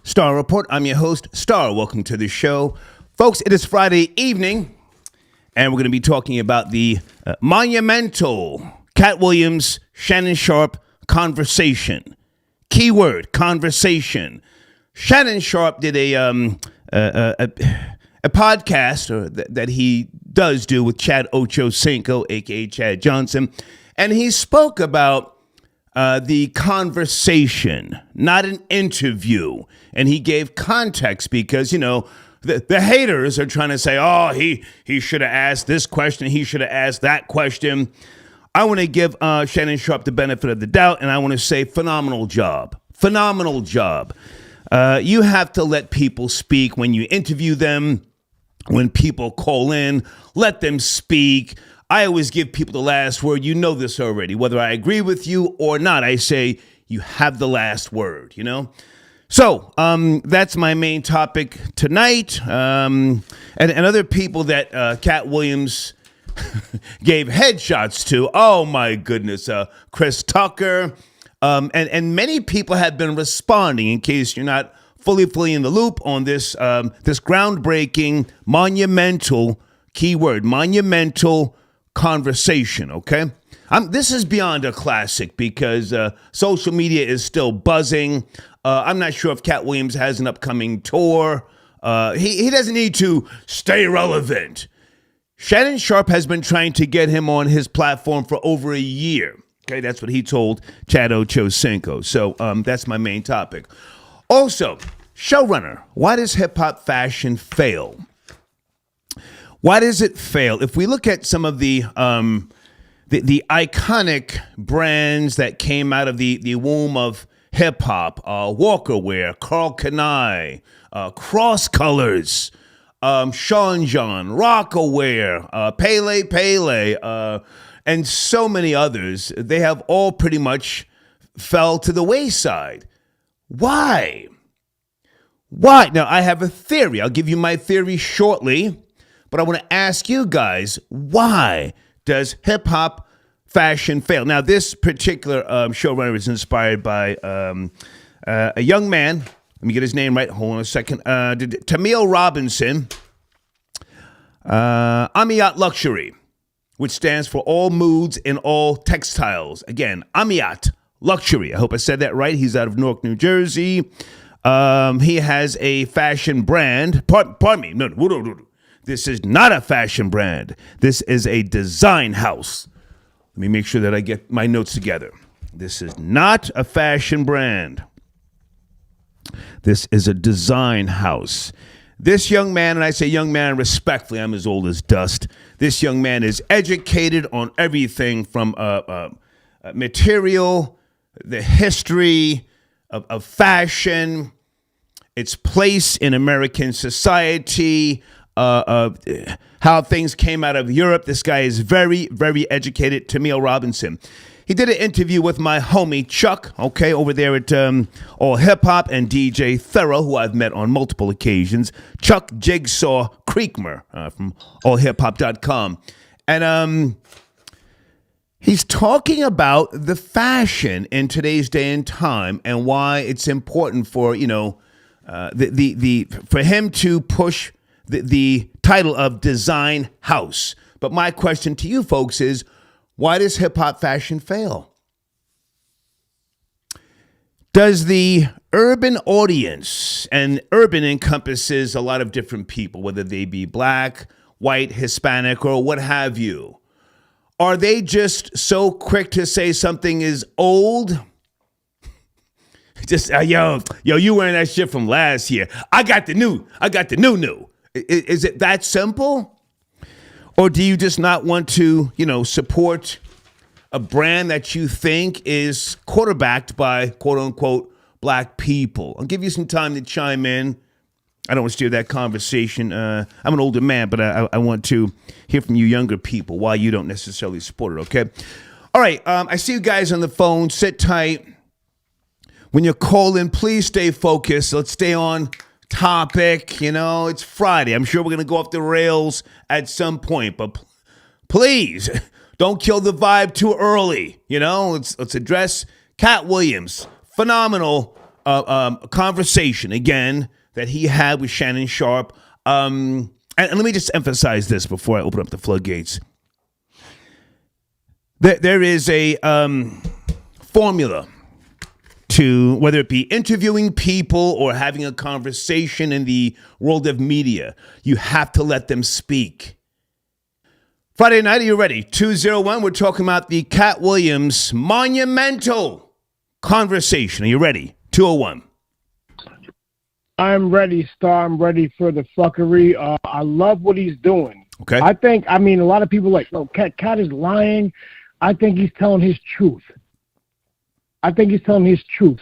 Star Report. I'm your host, Star. Welcome to the show. Folks, it is Friday evening, and we're going to be talking about the monumental Katt Williams, Shannon Sharpe conversation. Keyword, conversation. Shannon Sharpe did a podcast that he does do with Chad Ochocinco, a.k.a. Chad Johnson, and he spoke about the conversation, not an interview. And he gave context because, you know, the haters are trying to say, oh, he should have asked this question. He should have asked that question. I want to give Shannon Sharpe the benefit of the doubt, and I want to say phenomenal job. Phenomenal job. You have to let people speak when you interview them, when people call in, let them speak. I always give people the last word. You know this already. Whether I agree with you or not, I say you have the last word, you know? So that's my main topic tonight. And other people that Katt Williams gave headshots to. Oh, my goodness. Chris Tucker. And many people have been responding, in case you're not fully in the loop on this this groundbreaking, monumental, keyword, monumental conversation, okay? This is beyond a classic because social media is still buzzing. I'm not sure if Katt Williams has an upcoming tour. He doesn't need to stay relevant. Shannon Sharpe has been trying to get him on his platform for over a year. Okay, that's what he told Chad Ochocinco. So that's my main topic. Also, showrunner, why does hip-hop fashion fail? Why does it fail? If we look at some of the iconic brands that came out of the womb of hip-hop, Walker Wear, Carl Kanai, Cross Colors, Sean John, Rockaware, Pele, and so many others, they have all pretty much fell to the wayside. Why? Why? Now, I have a theory. I'll give you my theory shortly, but I want to ask you guys, why does hip-hop fashion fail? Now, this particular showrunner is inspired by a young man. Let me get his name right. Hold on a second. Tamil Robinson, Amiat Luxury, which stands for all moods in all textiles. Again, Amiat Luxury. I hope I said that right. He's out of Newark, New Jersey. He has a fashion brand. Pardon me. No. This is not a fashion brand. This is a design house. Let me make sure that I get my notes together. This is not a fashion brand. This is a design house. This young man, and I say young man respectfully, I'm as old as dust. This young man is educated on everything from material, the history of fashion, its place in American society, how things came out of Europe. This guy is very, very educated. Tamil Robinson. He did an interview with my homie Chuck, okay, over there at All Hip Hop, and DJ Thorough, who I've met on multiple occasions. Chuck Jigsaw Creekmer from allhiphop.com. And he's talking about the fashion in today's day and time and why it's important for, you know, for him to push the title of design house. But my question to you folks is, why does hip-hop fashion fail? Does the urban audience, and urban encompasses a lot of different people, whether they be black, white, Hispanic, or what have you, are they just so quick to say something is old? Just, yo, you wearing that shit from last year. I got the new. Is it that simple? Or do you just not want to, you know, support a brand that you think is quarterbacked by, quote unquote, black people? I'll give you some time to chime in. I don't want to steer that conversation. I'm an older man, but I want to hear from you younger people why you don't necessarily support it, okay? All right, I see you guys on the phone. Sit tight. When you're calling, please stay focused. Let's stay on topic. You know, it's Friday. I'm sure we're going to go off the rails at some point, but please don't kill the vibe too early. You know, let's address Katt Williams. Phenomenal a conversation again that he had with Shannon Sharpe. And let me just emphasize this before I open up the floodgates. There is a formula to whether it be interviewing people or having a conversation in the world of media. You have to let them speak. Friday night, are you ready? 201, we're talking about the Katt Williams monumental conversation. Are you ready? 201. I'm ready, Star. I'm ready for the fuckery. I love what he's doing. Okay. I mean, a lot of people are like, oh, Katt is lying. I think he's telling his truth.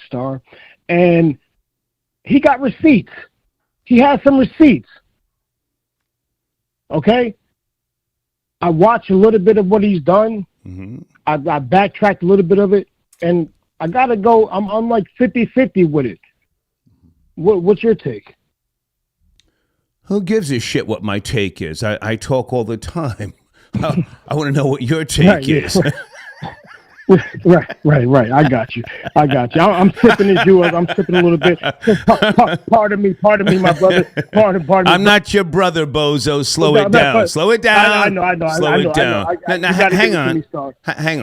Star. And he got receipts. He has some receipts. Okay? I watched a little bit of what he's done. Mm-hmm. I backtracked a little bit of it. And I got to go. I'm like 50-50 with it. What's your take? Who gives a shit what my take is? I talk all the time. I want to know what your take is. Right. I got you. I'm sipping as you. I'm sipping a little bit. Pardon me, my brother. Pardon me. I'm not your brother, Bozo. Slow it down. Slow it down. I know. Slow it down. Now, hang on. Hang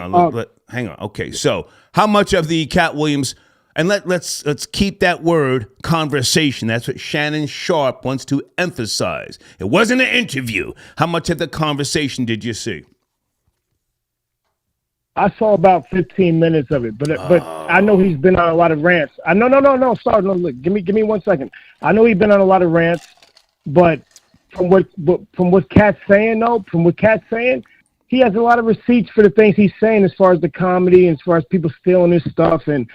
on. Okay, so how much of the Katt Williams, and let's keep that word conversation. That's what Shannon Sharpe wants to emphasize. It wasn't an interview. How much of the conversation did you see? I saw about 15 minutes of it, but I know he's been on a lot of rants. No. Sorry, no. Look, give me 1 second. I know he's been on a lot of rants, but from what Katt's saying, he has a lot of receipts for the things he's saying as far as the comedy and as far as people stealing his stuff. And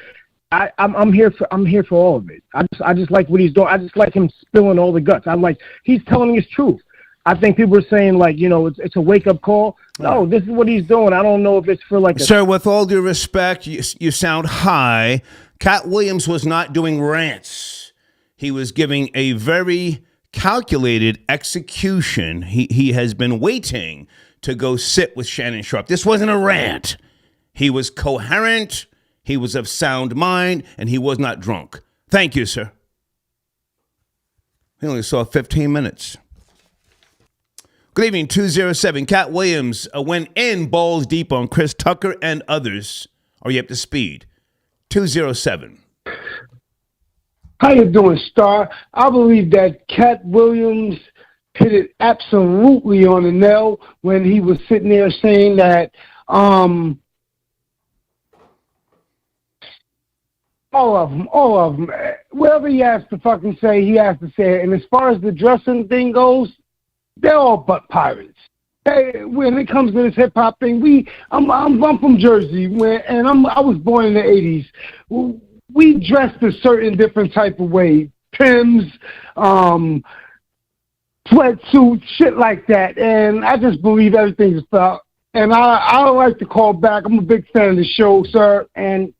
I'm here for all of it. I just like what he's doing. I just like him spilling all the guts. I'm like, he's telling his truth. I think people are saying, like, it's a wake-up call. No, this is what he's doing. I don't know if it's for, like, Sir, with all due respect, you sound high. Katt Williams was not doing rants. He was giving a very calculated execution. He has been waiting to go sit with Shannon Sharpe. This wasn't a rant. He was coherent, he was of sound mind, and he was not drunk. Thank you, sir. He only saw 15 minutes. Good evening, 207. Katt Williams went in balls deep on Chris Tucker and others. Are you up to speed? 207. How you doing, Star? I believe that Katt Williams hit it absolutely on the nail when he was sitting there saying that all of them. Whatever he has to fucking say, he has to say it. And as far as the dressing thing goes, they're all butt pirates. Hey, when it comes to this hip hop thing, I'm from Jersey, and I was born in the '80s. We dressed a certain different type of way, Pims, sweatsuits, shit like that. And I just believe everything's felt. And I don't like to call back. I'm a big fan of the show, sir, and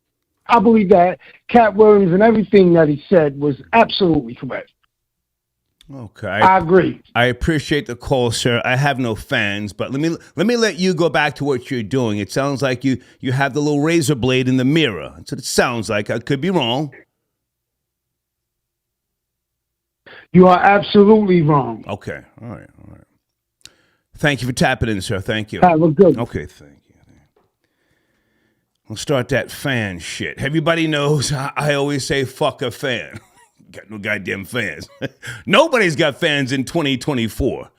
I believe that Katt Williams and everything that he said was absolutely correct. Okay, I agree. I appreciate the call, sir. I have no fans, but let me let you go back to what you're doing. It sounds like you have the little razor blade in the mirror. That's what it sounds like. I could be wrong. You are absolutely wrong. Okay, all right. Thank you for tapping in, sir. Thank you. We're good. Okay, thank you. We'll start that fan shit. Everybody knows I always say fuck a fan. Got no goddamn fans. Nobody's got fans in 2024.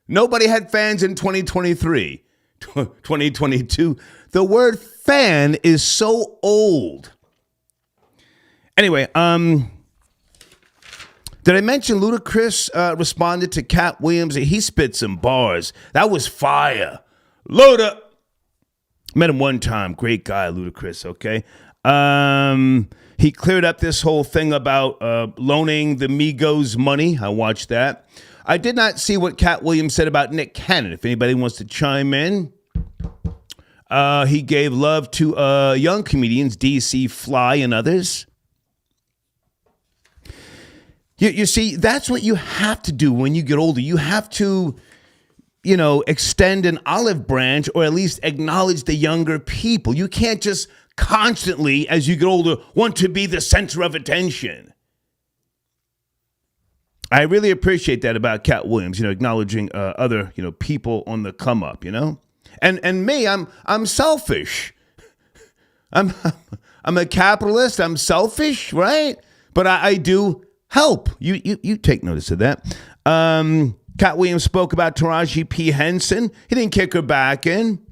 Nobody had fans in 2023. 2022. The word fan is so old. Anyway, did I mention Ludacris responded to Katt Williams? He spit some bars. That was fire. Luda. Met him one time. Great guy, Ludacris, okay? He cleared up this whole thing about loaning the Migos money. I watched that. I did not see what Katt Williams said about Nick Cannon. If anybody wants to chime in. He gave love to young comedians, DC Fly and others. You see, that's what you have to do when you get older. You have to, extend an olive branch or at least acknowledge the younger people. You can't just constantly, as you get older, want to be the center of attention. I really appreciate that about Katt Williams, acknowledging other, people on the come up, And me, I'm selfish. I'm a capitalist. I'm selfish, right? But I do help. You take notice of that. Katt Williams spoke about Taraji P. Henson. He didn't kick her back in.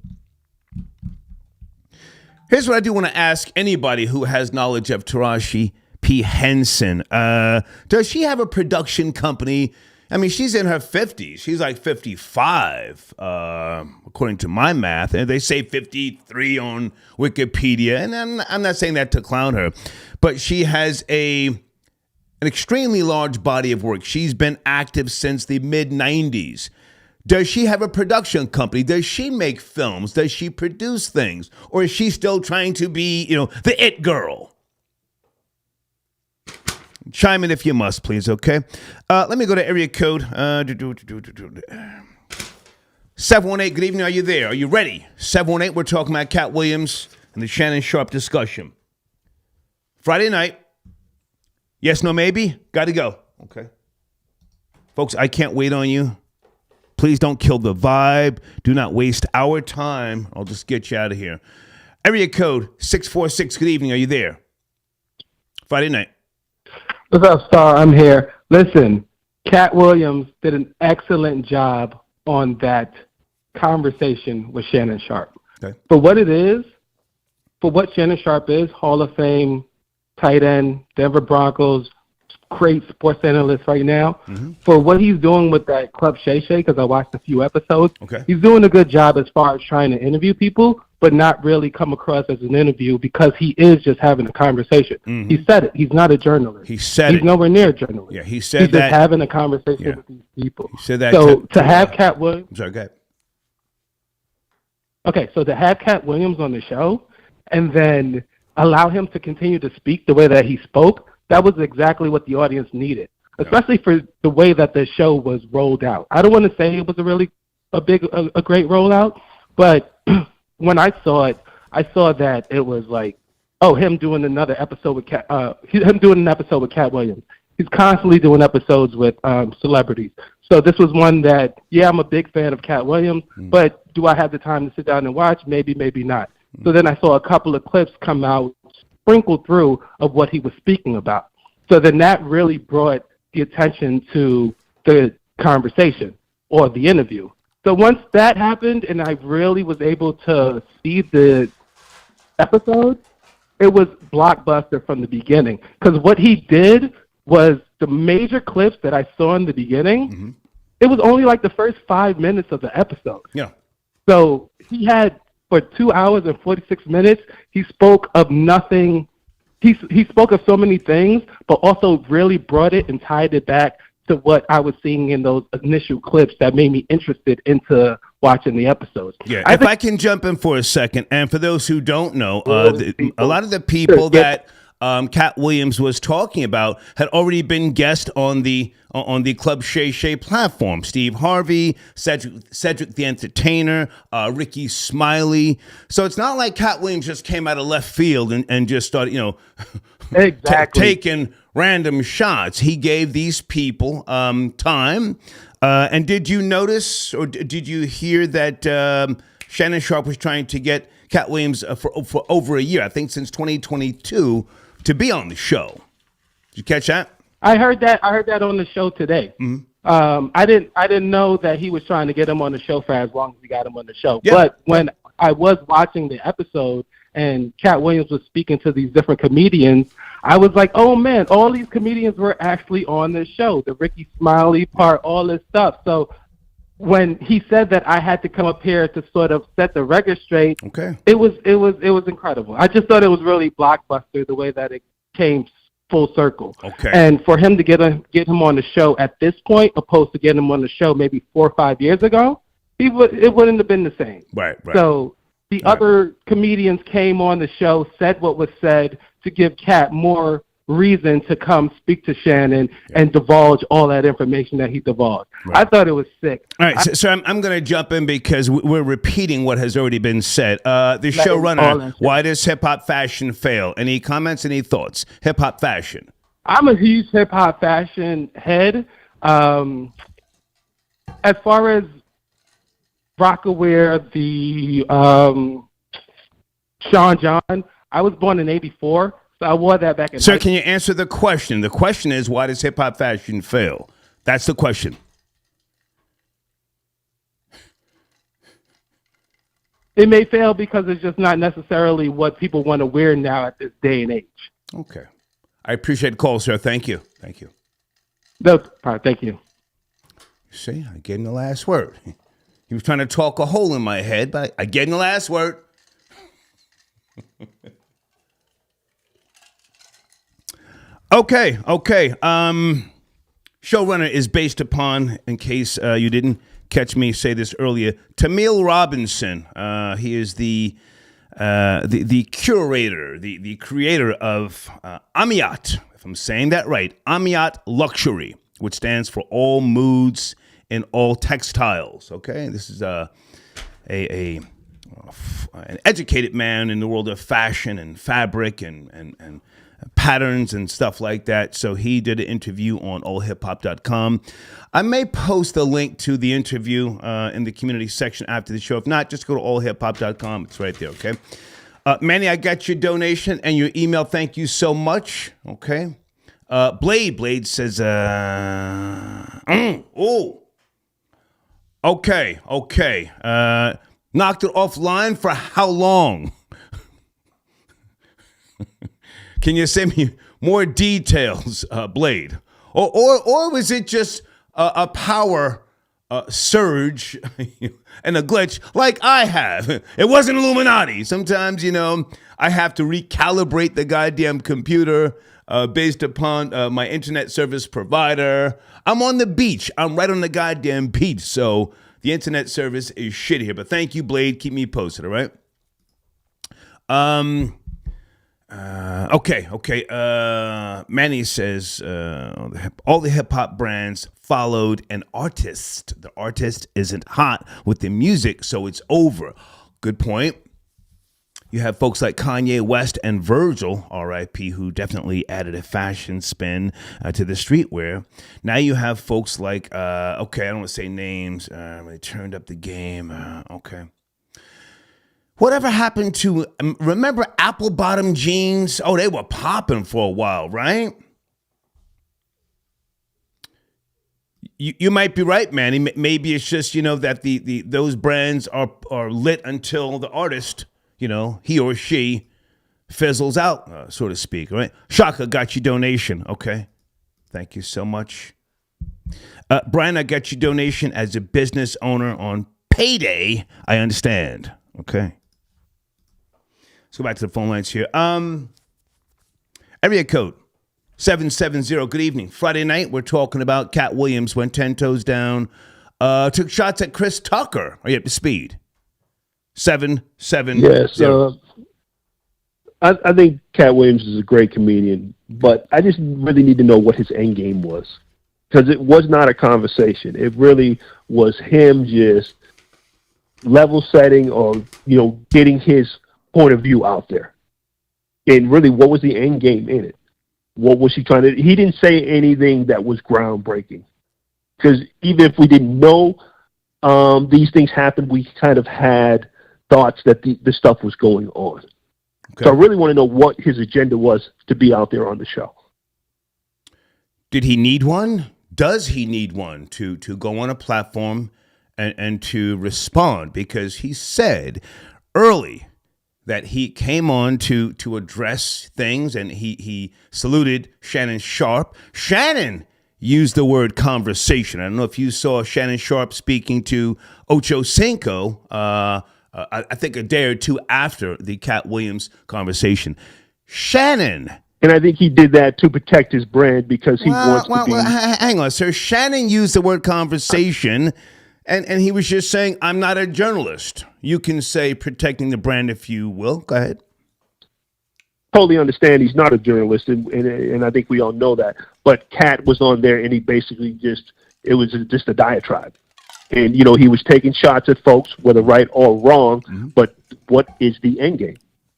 Here's what I do want to ask anybody who has knowledge of Taraji P. Henson. Does she have a production company? I mean, she's in her 50s. She's like 55, according to my math. And they say 53 on Wikipedia. And I'm not saying that to clown her. But she has an extremely large body of work. She's been active since the mid-90s. Does she have a production company? Does she make films? Does she produce things? Or is she still trying to be, the it girl? Chime in if you must, please, okay? Let me go to area code 718. Good evening. Are you there? Are you ready? 718, we're talking about Katt Williams and the Shannon Sharpe discussion. Friday night. Yes, no, maybe? Got to go. Okay. Folks, I can't wait on you. Please don't kill the vibe. Do not waste our time. I'll just get you out of here. Area code 646. Good evening. Are you there? Friday night. What's up, Star? I'm here. Listen, Katt Williams did an excellent job on that conversation with Shannon Sharpe. Okay. For what it is, for what Shannon Sharpe is, Hall of Fame, tight end, Denver Broncos, great sports analyst right now. Mm-hmm. For what he's doing with that Club Shay Shay, because I watched a few episodes, he's doing a good job as far as trying to interview people, but not really come across as an interview because he is just having a conversation. Mm-hmm. He said it. He's not a journalist. He's nowhere near a journalist. Yeah, he said he's that. He's just having a conversation with these people. He said that. So to have Katt Williams. I'm sorry, go ahead. Okay, so to have Katt Williams on the show and then allow him to continue to speak the way that he spoke, that was exactly what the audience needed, especially for the way that the show was rolled out. I don't want to say it was a great rollout, but when I saw it, I saw that it was like, him doing another episode with Katt Williams. He's constantly doing episodes with celebrities. So this was one that, I'm a big fan of Katt Williams, but do I have the time to sit down and watch? Maybe, maybe not. So then I saw a couple of clips come out, sprinkled through of what he was speaking about. So then that really brought the attention to the conversation or the interview. So once that happened and I really was able to see the episode, it was blockbuster from the beginning. Because what he did was the major clips that I saw in the beginning, it was only like the first 5 minutes of the episode. Yeah. So he had, for 2 hours and 46 minutes, he spoke of nothing. He spoke of so many things, but also really brought it and tied it back to what I was seeing in those initial clips that made me interested into watching the episodes. Yeah, if I can jump in for a second, and for those who don't know, a lot of the people that Katt Williams was talking about had already been guests on the Club Shay Shay platform. Steve Harvey, Cedric the Entertainer, Ricky Smiley. So it's not like Katt Williams just came out of left field and just started, taking random shots. He gave these people time. And did you notice or did you hear that Shannon Sharpe was trying to get Katt Williams for over a year, I think since 2022, to be on the show? Did you catch that? I heard that on the show today. Mm-hmm. I didn't know that he was trying to get him on the show for as long as we got him on the show. Yeah. But when I was watching the episode and Katt Williams was speaking to these different comedians, I was like, oh man, all these comedians were actually on this show. The Ricky Smiley part, all this stuff. So when he said that I had to come up here to sort of set the record straight, it was incredible. I just thought it was really blockbuster the way that it came full circle. Okay. And for him to get him on the show at this point, opposed to getting him on the show maybe 4 or 5 years ago, it wouldn't have been the same. Right. So the other comedians came on the show, said what was said to give Katt more reason to come speak to Shannon and divulge all that information that he divulged. Right. I thought it was sick. All right, so I'm going to jump in because we're repeating what has already been said. The showrunner, why does hip-hop fashion fail? Any comments, any thoughts? Hip-hop fashion. I'm a huge hip-hop fashion head. As far as Rockaware, the Sean John, I was born in 84. I wore that back in. Sir, can you answer the question? The question is, why does hip hop fashion fail? That's the question. It may fail because it's just not necessarily what people want to wear now at this day and age. Okay. I appreciate the call, sir. Thank you. Thank you. No, thank you. See, I gave him the last word. He was trying to talk a hole in my head, but I gave him the last word. Okay. Showrunner is based upon, in case you didn't catch me say this earlier, Tamil Robinson. He is the curator, the creator of Amiat, if I'm saying that right, Amiat Luxury, which stands for all moods and all textiles. Okay, this is an educated man in the world of fashion and fabric and patterns and stuff like that. So he did an interview on allhiphop.com. I may post a link to the interview in the community section after the show. If not, just go to allhiphop.com. It's right there, okay? Manny, I got your donation and your email. Thank you so much, okay? Blade says, okay. Knocked it offline for how long? Can you send me more details, Blade? Or was it just a power surge and a glitch like I have? It wasn't Illuminati. Sometimes, I have to recalibrate the goddamn computer based upon my internet service provider. I'm on the beach. I'm right on the goddamn beach. So the internet service is shit here. But thank you, Blade. Keep me posted, all right? Okay. Manny says all the hip hop brands followed an artist. The artist isn't hot with the music, so it's over. Good point. You have folks like Kanye West and Virgil, R.I.P., who definitely added a fashion spin to the streetwear. Now you have folks like, I don't want to say names. They turned up the game. Okay. Whatever happened to, remember apple bottom jeans? Oh, they were popping for a while, right? You might be right, Manny. Maybe it's just, that those brands are lit until the artist, he or she fizzles out, so to speak, right? Shaka got your donation. Okay. Thank you so much. Brian, I got your donation as a business owner on payday. I understand. Okay. Let's go back to the phone lines here. Area code 770. Good evening. Friday night, we're talking about Katt Williams went 10 toes down, took shots at Chris Tucker. Are you up to speed? 770. Yes. I think Katt Williams is a great comedian, but I just really need to know what his end game was, because it was not a conversation. It really was him just level setting or, getting his point of view out there. And really, what was the end game in it? What was he trying to... He didn't say anything that was groundbreaking. Because even if we didn't know these things happened, we kind of had thoughts that the stuff was going on. Okay. So I really want to know what his agenda was to be out there on the show. Did he need one? Does he need one to go on a platform and to respond? Because he said early that he came on to address things, and he saluted Shannon Sharpe. Shannon used the word conversation. I don't know if you saw Shannon Sharpe speaking to Ocho Cinco, I think a day or two after the Katt Williams conversation. Shannon. And I think he did that to protect his brand because he wants to be... hang on, sir. Shannon used the word conversation, and he was just saying, I'm not a journalist. You can say protecting the brand if you will. Go ahead. totally understand he's not a journalist, and I think we all know that. But Katt was on there, and he basically it was just a diatribe. And, you know, he was taking shots at folks, whether right or wrong, but what is the end game?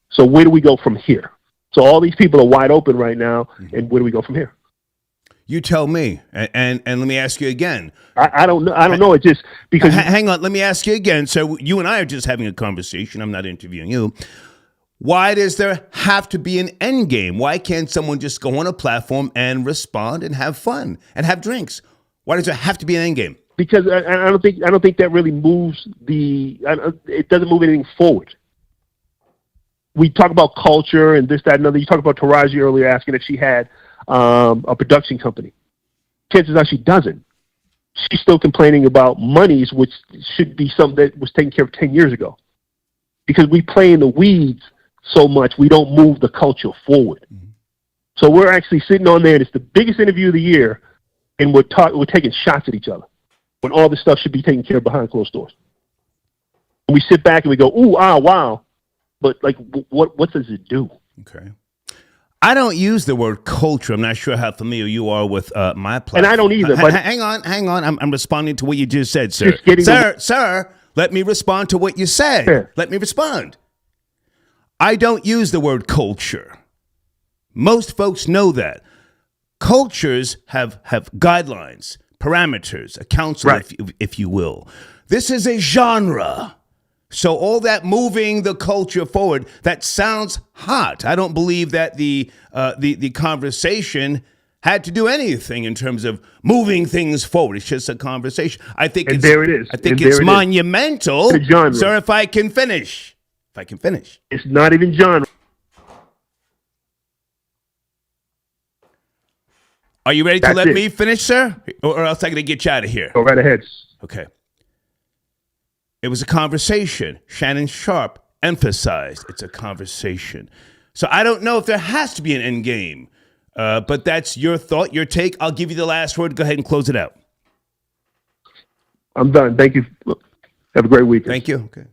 So where do we go from here? So all these people are wide open right now, and where do we go from here? You tell me, and let me ask you again. I don't know. I don't know. It's just because. Hang on. Let me ask you again. So you and I are just having a conversation. I'm not interviewing you. Why does there have to be an end game? Why can't someone just go on a platform and respond and have fun and have drinks? Why does there have to be an end game? Because I don't think that really moves it doesn't move anything forward. We talk about culture and this, that, and another. You talked about Taraji earlier asking if she had a production company. Chances are she doesn't. She's still complaining about monies, which should be something that was taken care of 10 years ago. Because we play in the weeds so much, we don't move the culture forward. So we're actually sitting on there, and it's the biggest interview of the year, and we're taking shots at each other when all this stuff should be taken care of behind closed doors. And we sit back and we go, ooh, ah, wow. But, like, what does it do? Okay. I don't use the word culture. I'm not sure how familiar you are with my platform. And I don't either. But hang on. I'm responding to what you just said, sir. Sir, let me respond to what you said. Sure. Let me respond. I don't use the word culture. Most folks know that. Cultures have guidelines, parameters, a council, right, if you will. This is a genre. So all that moving the culture forward, that sounds hot. I don't believe that the conversation had to do anything in terms of moving things forward. It's just a conversation. I think there it is. I think it's monumental. Sir, if I can finish. It's not even genre. Are you ready to let me finish, sir? Or else I'm going to get you out of here. Go right ahead. Okay. It was a conversation. Shannon Sharpe emphasized it's a conversation. So I don't know if there has to be an end game, but that's your thought, your take. I'll give you the last word. Go ahead and close it out. I'm done. Thank you. Have a great weekend. Thank you. Okay.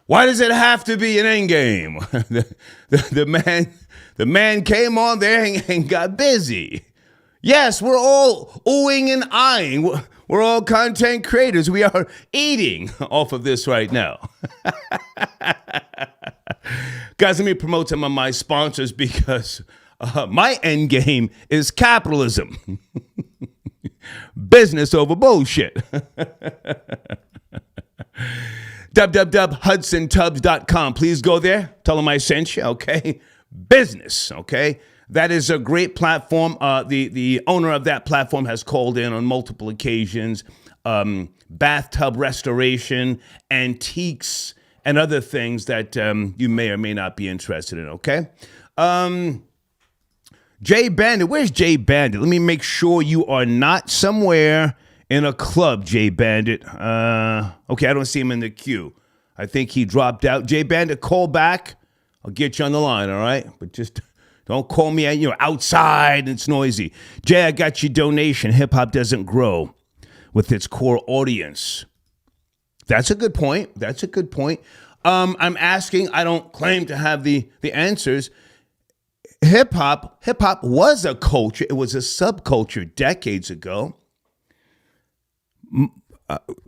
Why does it have to be an end game? the man came on there and got busy. Yes, we're all oohing and eyeing. We're all content creators. We are eating off of this right now. Guys, let me promote some of my sponsors because my end game is capitalism. Business over bullshit. www.hudsontubs.com. Please go there. Tell them I sent you, okay? Business, okay? That is a great platform. The owner of that platform has called in on multiple occasions. Bathtub restoration, antiques, and other things that you may or may not be interested in, okay? Jay Bandit, where's Jay Bandit? Let me make sure you are not somewhere in a club, Jay Bandit. Okay, I don't see him in the queue. I think he dropped out. Jay Bandit, call back. I'll get you on the line, all right? But just don't call me outside and it's noisy. Jay, I got your donation. Hip-hop doesn't grow with its core audience. That's a good point. I'm asking, I don't claim to have the answers. Hip-hop was a culture. It was a subculture decades ago.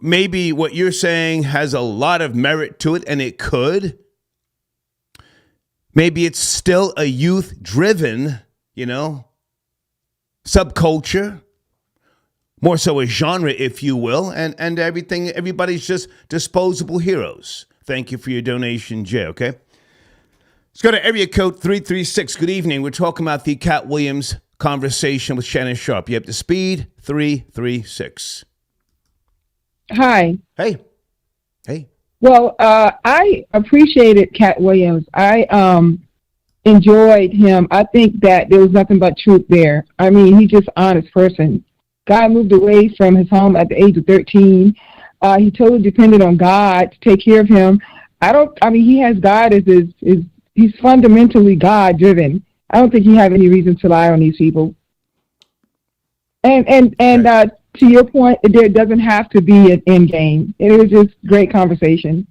Maybe what you're saying has a lot of merit to it, and it could. Maybe it's still a youth-driven, subculture, more so a genre, if you will, and everything. Everybody's just disposable heroes. Thank you for your donation, Jay, okay? Let's go to area code 336. Good evening. We're talking about the Katt Williams conversation with Shannon Sharpe. You up to speed? 336. Hi. Hey. Well, I appreciated Katt Williams. I enjoyed him. I think that there was nothing but truth there. I mean, he's just an honest person. Guy moved away from his home at the age of 13. He totally depended on God to take care of him. He has God as he's fundamentally God-driven. I don't think he have any reason to lie on these people. And to your point, there doesn't have to be an end game. It was just great conversation.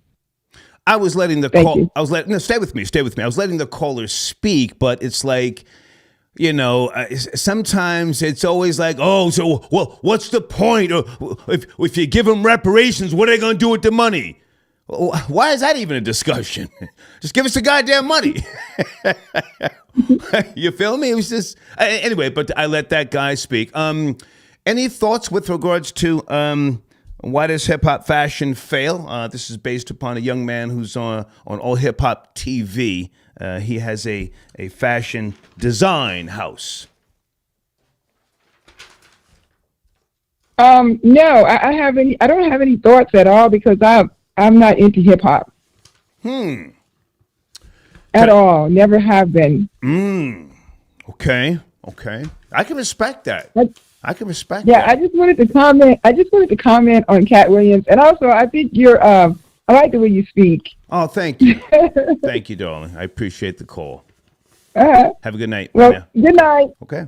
I was letting the Thank you. I was letting, no, stay with me. I was letting the caller speak, but it's like, sometimes it's always like, oh, so well, what's the point? Or if you give them reparations, what are they going to do with the money? Why is that even a discussion? Just give us the goddamn money. You feel me? It was just anyway. But I let that guy speak. Any thoughts with regards to why does hip hop fashion fail? This is based upon a young man who's on All Hip Hop TV. He has a fashion design house. No, I don't have any thoughts at all because I'm not into hip hop. At all. Never have been. Okay. I can respect that. I can respect Yeah, that. I just wanted to comment on Katt Williams, and also I think you're. I like the way you speak. Oh, thank you. Thank you, darling. I appreciate the call. Uh-huh. Have a good night. Well, Yeah. good night. Okay.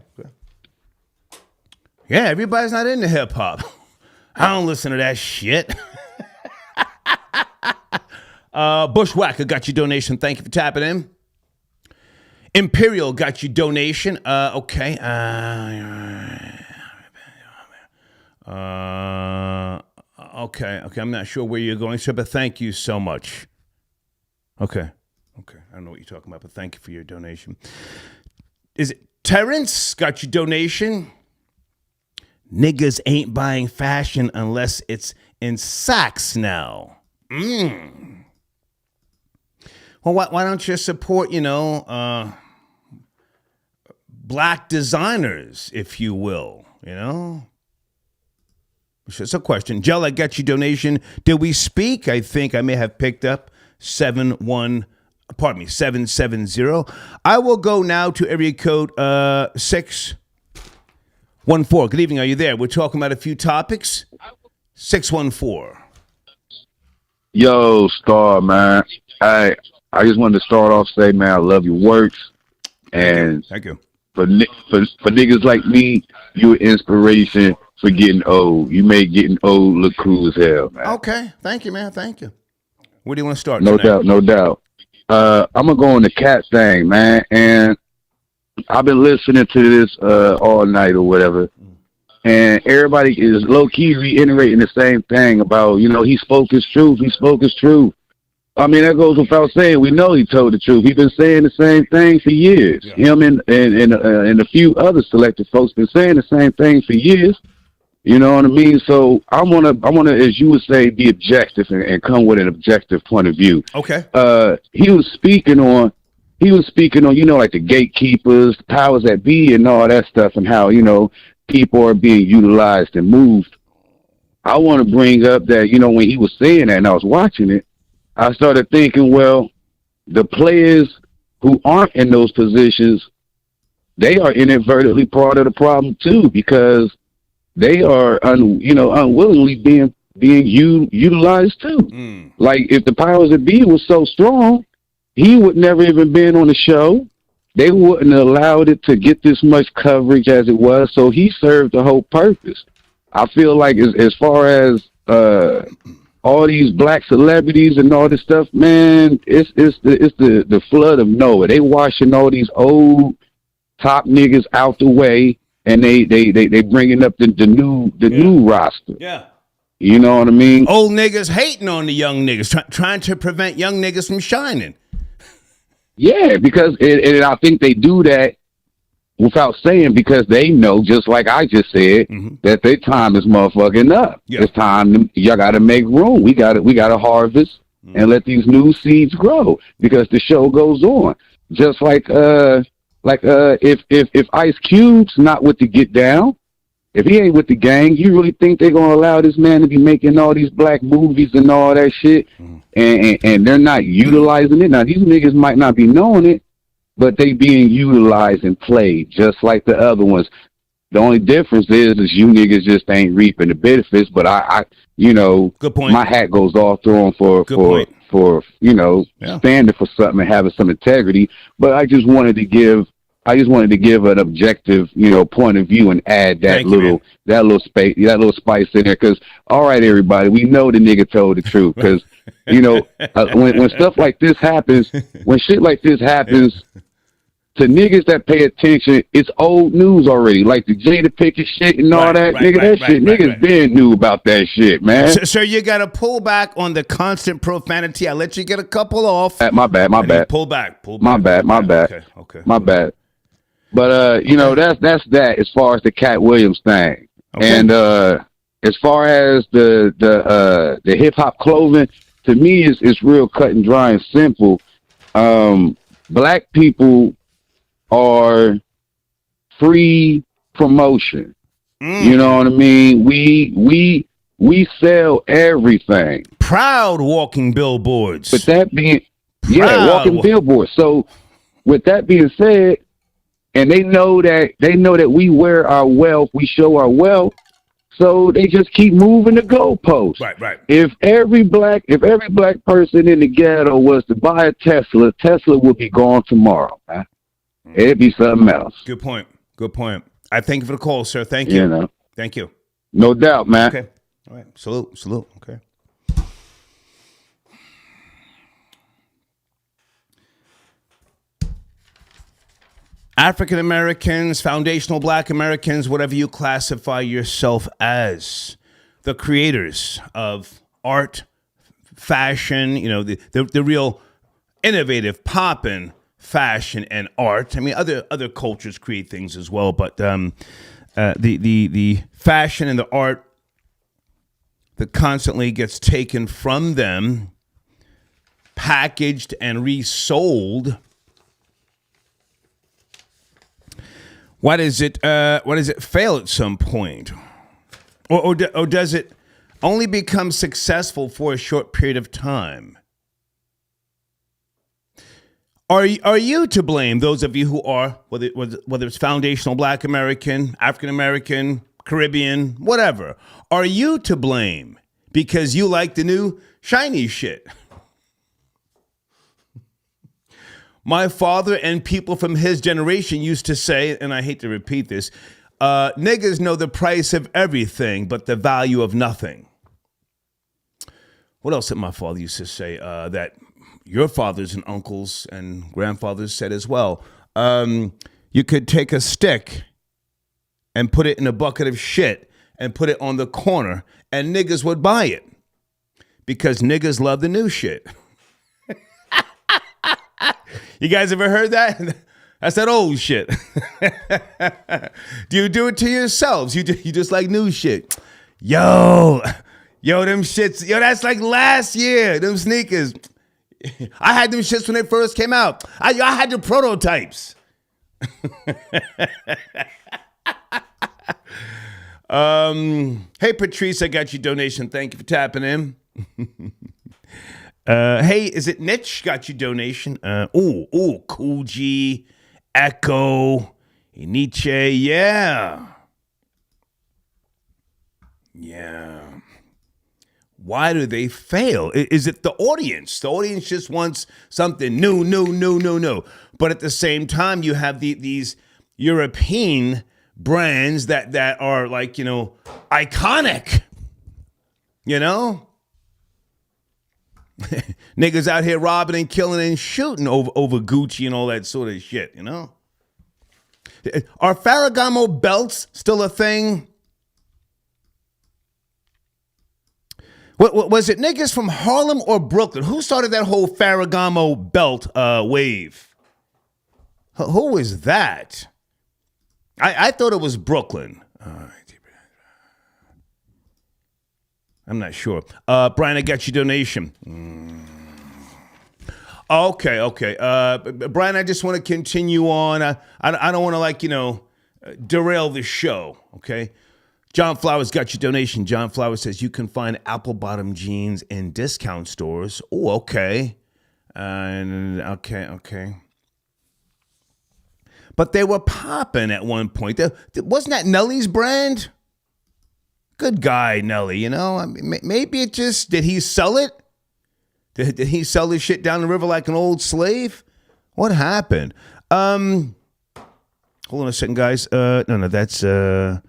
Yeah, everybody's not into hip hop. I don't listen to that shit. Bushwhacker got your donation. Thank you for tapping in. Imperial got your donation. Okay. Okay. I'm not sure where you're going, sir, but thank you so much. Okay. I don't know what you're talking about, but thank you for your donation. Is it Terrence got your donation? Niggas ain't buying fashion unless it's in sacks now. Well, why don't you support, black designers, if you will, It's a question. Jell, I got your donation. Did we speak? I think I may have picked up 770. I will go now to area code 614. Good evening. Are you there? We're talking about a few topics. 614. Yo, Star, man. I just wanted to start off saying, man, I love your works. And thank you. For niggas like me, you're an inspiration for getting old. You make getting old look cool as hell, man. Okay. Thank you, man. Thank you. Where do you want to start? No doubt. I'm going to go on the Katt thing, man. And I've been listening to this all night or whatever. And everybody is low-key reiterating the same thing about, he spoke his truth. I mean, that goes without saying. We know he told the truth. He's been saying the same thing for years. Yeah. Him and a few other selected folks been saying the same thing for years. You know what I mean? So I wanna, as you would say, be objective and come with an objective point of view. Okay. He was speaking on, like the gatekeepers, the powers that be, and all that stuff, and how people are being utilized and moved. I want to bring up that when he was saying that, and I was watching it, I started thinking, well, the players who aren't in those positions, they are inadvertently part of the problem too, because they are unwillingly being utilized too. Like if the powers that be was so strong, he would never even been on the show. They wouldn't have allowed it to get this much coverage as it was. So he served the whole purpose. I feel like as far as all these black celebrities and all this stuff, man, it's the flood of Noah. They washing all these old top niggas out the way, and they bringing up the new roster. Yeah. You know what I mean? Old niggas hating on the young niggas, trying to prevent young niggas from shining. Yeah, because and I think they do that without saying, because they know, just like I just said, that their time is motherfucking up. Yeah. It's time y'all got to make room. We got to harvest and let these new seeds grow, because the show goes on. Just like if Ice Cube's not with the Get Down, if he ain't with the gang, you really think they're gonna allow this man to be making all these black movies and all that shit, and they're not utilizing it? Now these niggas might not be knowing it, but they being utilized and played just like the other ones. The only difference is you niggas just ain't reaping the benefits. But I good point. My hat goes off to them for standing for something and having some integrity. But I just wanted to give I just wanted to give an objective, point of view and add that little spice in there. Because, all right, everybody, we know the nigga told the truth. Because, when stuff like this happens, when shit like this happens, to niggas that pay attention, it's old news already. Like the Jada Pinkett shit and all that, niggas been knew about that shit, man. So you got to pull back on the constant profanity. I let you get a couple off. My bad. Pull back. My bad. Okay. My bad. But that's that as far as the Katt Williams thing. Okay. And as far as the hip hop clothing, to me it's real cut and dry and simple. Black people are free promotion. You know what I mean? We sell everything. Proud walking billboards. But that being walking billboards. So with that being said, and they know that we wear our wealth, we show our wealth, so they just keep moving the goalposts. Right. If every black person in the ghetto was to buy a Tesla would be gone tomorrow, man. It'd be something else. Good point. I thank you for the call, sir. Thank you. Thank you. No doubt, man. Okay. All right. Salute. Okay. African Americans, foundational Black Americans, whatever you classify yourself as, the creators of art, fashion, the real innovative poppin' fashion and art. I mean, other cultures create things as well, but the fashion and the art that constantly gets taken from them, packaged and resold. Why does it fail at some point, or does it only become successful for a short period of time? Are you to blame? Those of you who are, whether it's foundational Black American, African American, Caribbean, whatever, are you to blame because you like the new shiny shit? My father and people from his generation used to say, and I hate to repeat this, niggas know the price of everything but the value of nothing. What else did my father used to say that your fathers and uncles and grandfathers said as well? You could take a stick and put it in a bucket of shit and put it on the corner and niggas would buy it because niggas love the new shit. You guys ever heard that? That's that old shit. Do you do it to yourselves? You just like new shit. Yo, them shits. Yo, that's like last year. Them sneakers. I had them shits when they first came out. I had the prototypes. Hey, Patrice, I got your donation. Thank you for tapping in. Hey, is it Niche? Got your donation. Cool G, Echo, Nietzsche, yeah. Why do they fail? Is it the audience? The audience just wants something new. But at the same time, you have these European brands that are like, iconic, Niggas out here robbing and killing and shooting over Gucci and all that sort of shit, Are Ferragamo belts still a thing? What was it niggas from Harlem or Brooklyn? Who started that whole Ferragamo belt wave? Who was that? I thought it was Brooklyn. I'm not sure. Brian, I got your donation. Okay. Brian, I just want to continue on. I don't want to derail the show, okay? John Flowers got your donation. John Flowers says you can find apple bottom jeans in discount stores. Oh, okay. Okay. But they were popping at one point. Wasn't that Nelly's brand? Good guy, Nelly, I mean, maybe it just, did he sell it? Did he sell his shit down the river like an old slave? What happened? Hold on a second, guys. No, that's. I'm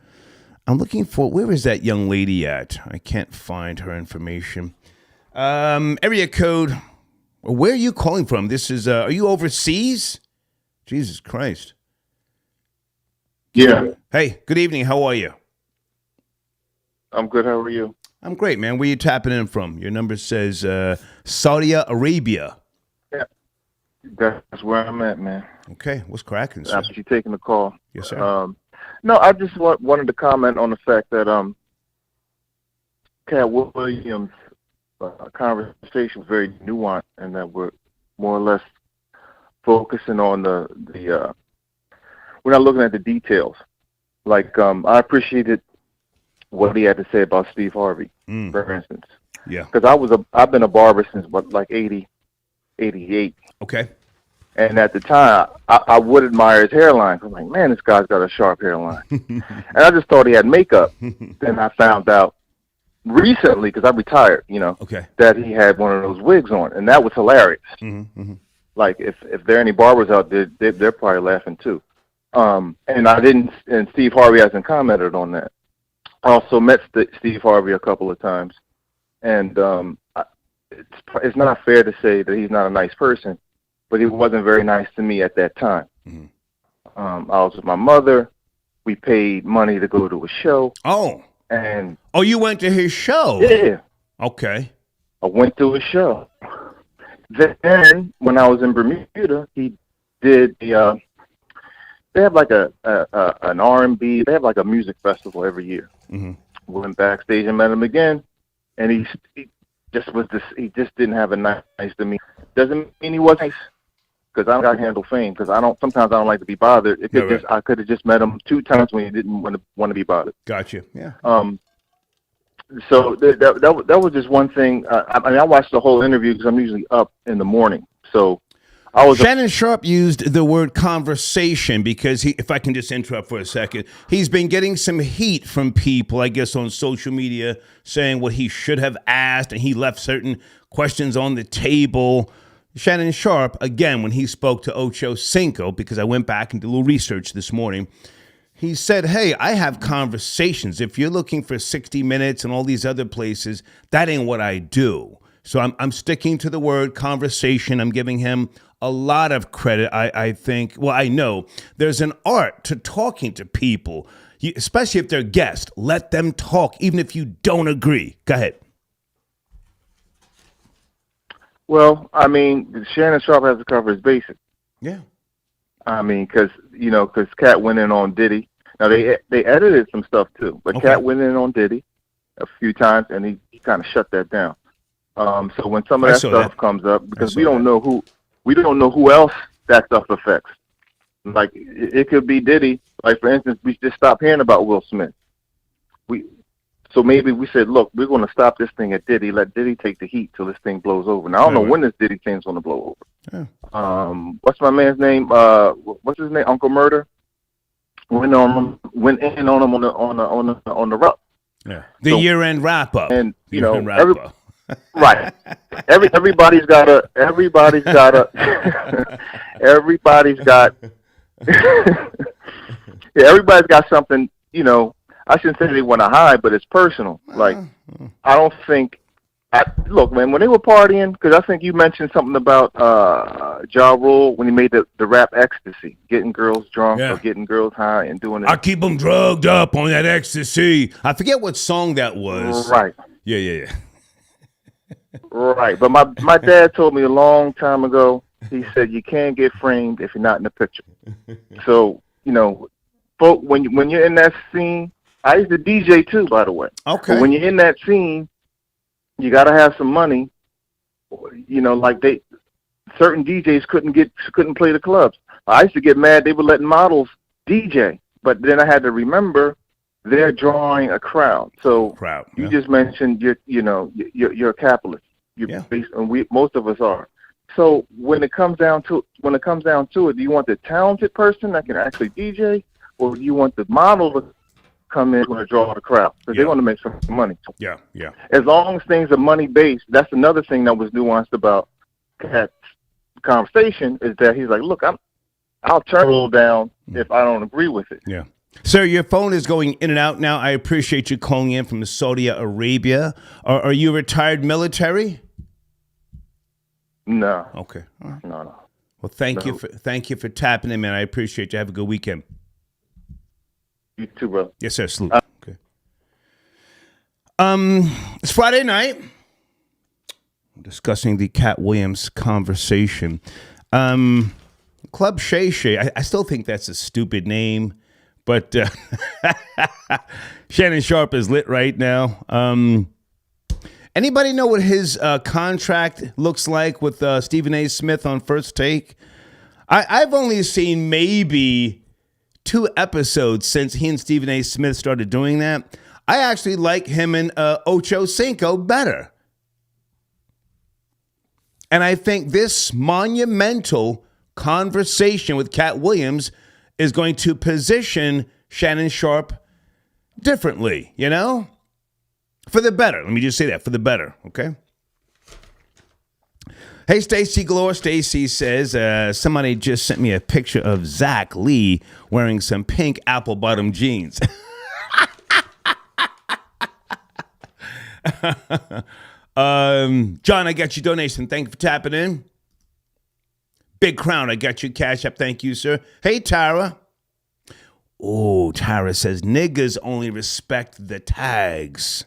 looking for. Where is that young lady at? I can't find her information. Area code. Where are you calling from? This is. Are you overseas? Jesus Christ. Yeah. Hey, good evening. How are you? I'm good. How are you? I'm great, man. Where you tapping in from? Your number says Saudi Arabia. Yeah. That's where I'm at, man. Okay. What's cracking, sir? After you taking the call. Yes, sir. No, I just wanted to comment on the fact that Katt Williams' conversation was very nuanced, and that we're more or less focusing on the we're not looking at the details. Like I appreciated what he had to say about Steve Harvey, for instance. Yeah. Because I've been a barber since like 80, 88. Okay. And at the time, I would admire his hairline. I'm like, man, this guy's got a sharp hairline. And I just thought he had makeup. Then I found out recently, because I retired, okay, that he had one of those wigs on, and that was hilarious. Like, if there are any barbers out there, they're probably laughing too. And Steve Harvey hasn't commented on that. I also met Steve Harvey a couple of times, and it's not fair to say that he's not a nice person, but he wasn't very nice to me at that time. I was with my mother. We paid money to go to a show. Oh. And you went to his show? Yeah. Okay. I went to a show. Then, when I was in Bermuda, he did the. They have like an R&B. They have like a music festival every year. Went backstage and met him again, and he just didn't have a nice demeanor. Doesn't mean he was nice, because I don't got to handle fame. Because sometimes I don't like to be bothered. I could have just met him 2 times when he didn't want to be bothered. Gotcha. Yeah. So that was just one thing. I watched the whole interview because I'm usually up in the morning. So Shannon Sharpe used the word conversation because if I can just interrupt for a second, he's been getting some heat from people, I guess, on social media saying what he should have asked, and he left certain questions on the table. Shannon Sharpe, again, when he spoke to Ocho Cinco, because I went back and did a little research this morning, he said, hey, I have conversations. If you're looking for 60 Minutes and all these other places, that ain't what I do. So I'm sticking to the word conversation. I'm giving him a lot of credit. I think, well, I know there's an art to talking to people, especially if they're guests. Let them talk, even if you don't agree. Go ahead. Well, I mean, Shannon Sharpe has to cover his bases. Yeah. I mean, because Katt went in on Diddy. Now, they edited some stuff, too. But Okay. Katt went in on Diddy a few times, and he kind of shut that down. So when some of that stuff comes up, because we don't know who else that stuff affects. Like, it could be Diddy. Like, for instance, we just stopped hearing about Will Smith. So maybe we said, look, we're going to stop this thing at Diddy. Let Diddy take the heat till this thing blows over. Now, I don't know when this Diddy thing's going to blow over. Yeah. What's my man's name? What's his name? Uncle Murder. Went in on him on the rough. Yeah. The year-end wrap-up. And wrap-up. Right. Everybody's got everybody's got something, I shouldn't say they want to hide, but it's personal. Like, I don't think, look, man, when they were partying, because I think you mentioned something about Ja Rule when he made the rap Ecstasy, getting girls drunk or getting girls high and doing it. I keep them drugged up on that ecstasy. I forget what song that was. Right. Yeah. Right. But my dad told me a long time ago, he said, you can't get framed if you're not in the picture. So, folk, when you're in that scene, I used to DJ too, by the way. Okay. But when you're in that scene, you got to have some money. Like certain DJs couldn't play the clubs. I used to get mad they were letting models DJ, but then I had to remember they're drawing a crowd. So you just mentioned you're a capitalist. And most of us are. So when it comes down to it, do you want the talented person that can actually DJ, or do you want the model to come in to draw the crowd? Because they want to make some money. Yeah. As long as things are money based, that's another thing that was nuanced about Katt's conversation, is that he's like, look, I'll turn a little down if I don't agree with it. Yeah. Sir, your phone is going in and out now. I appreciate you calling in from Saudi Arabia. Are you retired military? No. Okay. All right. No. Well, thank you for tapping in, man. I appreciate you. Have a good weekend. You too, bro. Yes, sir. Salute. Okay. It's Friday night. We're discussing the Katt Williams conversation. Club Shay Shay. I still think that's a stupid name, but Shannon Sharpe is lit right now. Anybody know what his contract looks like with Stephen A. Smith on First Take? I've only seen maybe 2 episodes since he and Stephen A. Smith started doing that. I actually like him and Ocho Cinco better. And I think this monumental conversation with Katt Williams is going to position Shannon Sharpe differently, you know? For the better. Let me just say that. For the better, okay? Hey, Stacy Galore. Stacy says, somebody just sent me a picture of Zach Lee wearing some pink apple bottom jeans. John, I got your donation. Thank you for tapping in. Big Crown, I got your cash up. Thank you, sir. Hey, Tara. Oh, Tara says, niggas only respect the tags.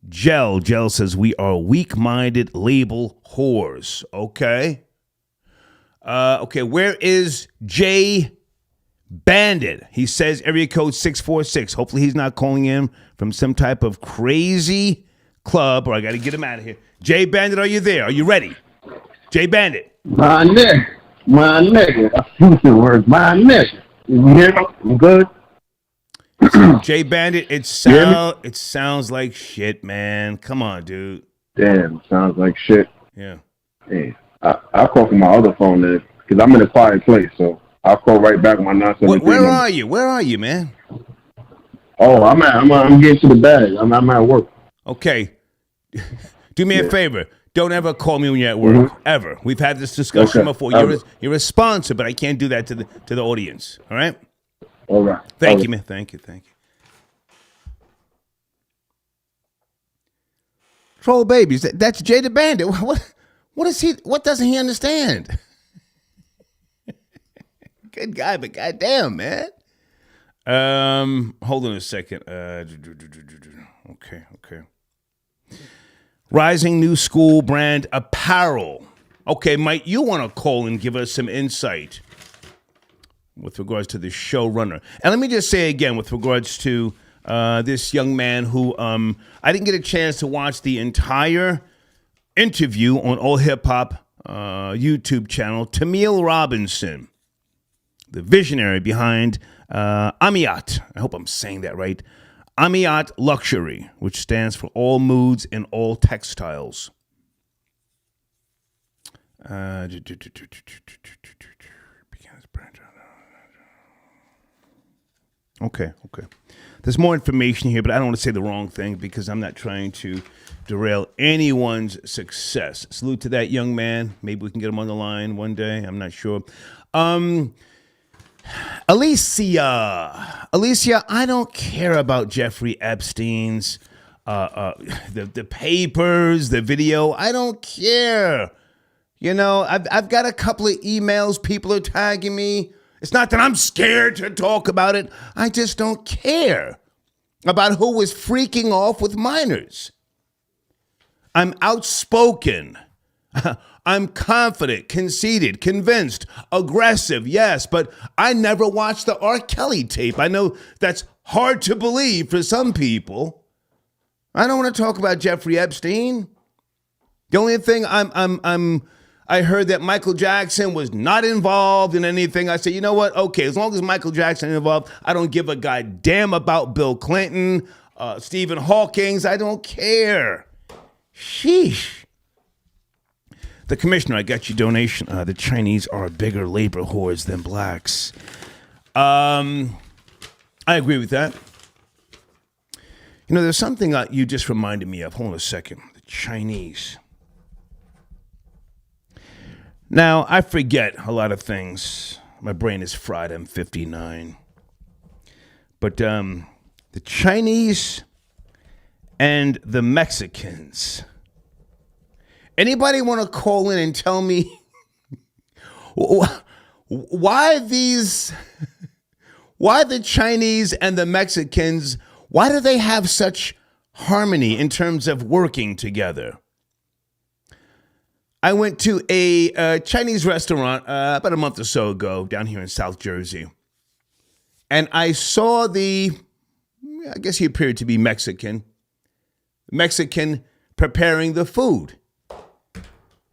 Gel says, we are weak-minded label whores. Okay. Okay, where is Jay Bandit? He says area code 646. Hopefully he's not calling in from some type of crazy club, or I got to get him out of here. Jay Bandit, are you there? Are you ready? Jay Bandit. My nigga. I use the word my nigga. You hear me? I'm good. Jay Bandit, it sounds like shit, man. Come on, dude. Damn, sounds like shit. Yeah. Hey, I'll call from my other phone then, because I'm in a quiet place, so I'll call right back with my 973. Where are you? Where are you, man? Oh, I'm getting to the bag. I'm at work. Okay. Do me a favor. Don't ever call me when you're at work. Ever. We've had this discussion before. You're a sponsor, but I can't do that to the audience. All right? All right. Thank you, man. Thank you. Troll babies. That's Jay the Bandit. What is he? What doesn't he understand? Good guy, but goddamn, man. Hold on a second. Okay. Rising new school brand apparel. Okay, Mike, you want to call and give us some insight with regards to the showrunner. And let me just say again, with regards to this young man who I didn't get a chance to watch the entire interview on All Hip Hop YouTube channel. Tamil Robinson, the visionary behind Amiat. I hope I'm saying that right. Amiat Luxury, which stands for all moods and all textiles. Okay. There's more information here, but I don't want to say the wrong thing because I'm not trying to derail anyone's success. Salute to that young man. Maybe we can get him on the line one day. I'm not sure. Alicia, I don't care about Jeffrey Epstein's the papers, the video. I don't care. You know, I've got a couple of emails. People are tagging me. It's not that I'm scared to talk about it. I just don't care about who was freaking off with minors. I'm outspoken. I'm confident, conceited, convinced, aggressive, yes, but I never watched the R. Kelly tape. I know that's hard to believe for some people. I don't want to talk about Jeffrey Epstein. The only thing I heard that Michael Jackson was not involved in anything. I said, you know what? Okay, as long as Michael Jackson is involved, I don't give a goddamn about Bill Clinton, Stephen Hawking. I don't care. Sheesh. The commissioner, I got your donation. The Chinese are bigger labor whores than blacks. I agree with that. You know, there's something you just reminded me of. Hold on a second. The Chinese. Now, I forget a lot of things. My brain is fried. I'm 59. But the Chinese and the Mexicans. Anybody want to call in and tell me why the Chinese and the Mexicans, why do they have such harmony in terms of working together? I went to a Chinese restaurant about a month or so ago down here in South Jersey. And I saw I guess he appeared to be Mexican preparing the food.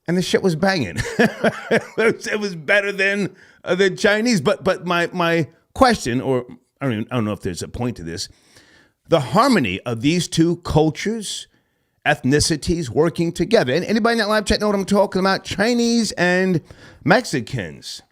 And the shit was banging. It was better than the Chinese. But my question, or I don't know if there's a point to this, the harmony of these two cultures, ethnicities working together. And anybody in that live chat know what I'm talking about? Chinese and Mexicans.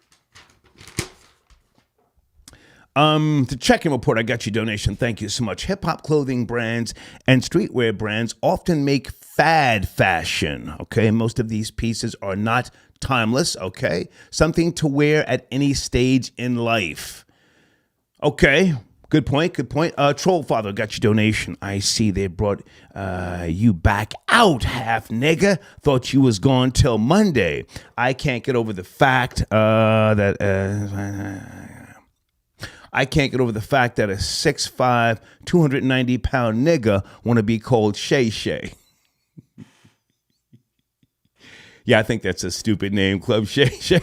The check-in report, I got your donation. Thank you so much. Hip-hop clothing brands and streetwear brands often make fad fashion, okay? Most of these pieces are not timeless, okay? Something to wear at any stage in life. Okay, good point. Troll Father, got your donation. I see they brought you back out, half nigga. Thought you was gone till Monday. I can't get over the fact that a 6'5", 290-pound nigga want to be called Shay Shay. Yeah, I think that's a stupid name, Club Shay Shay.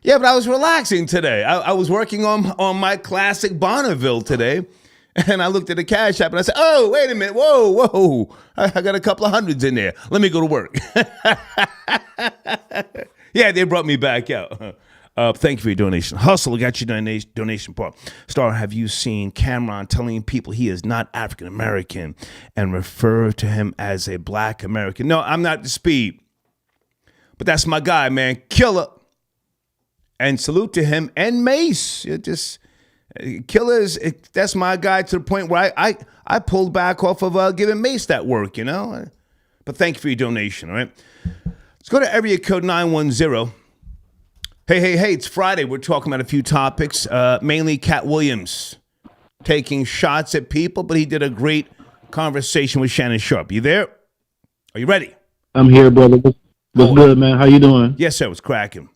Yeah, but I was relaxing today. I was working on my classic Bonneville today, and I looked at the cash app and I said, "Oh, wait a minute, whoa! I got a couple of hundreds in there. Let me go to work." Yeah, they brought me back out. Thank you for your donation. Hustle, got your donation part. Star, have you seen Cameron telling people he is not African American and refer to him as a black American? No, I'm not the speed, but that's my guy, man. Killer. And salute to him and Mace. Killers, that's my guy to the point where I pulled back off of giving Mace that work, you know. But thank you for your donation, all right? Let's go to area code 910. Hey, it's Friday. We're talking about a few topics, mainly Katt Williams taking shots at people, but he did a great conversation with Shannon Sharpe. You there? Are you ready? I'm here, brother. What's good, man? How you doing? Yes, sir. It was cracking.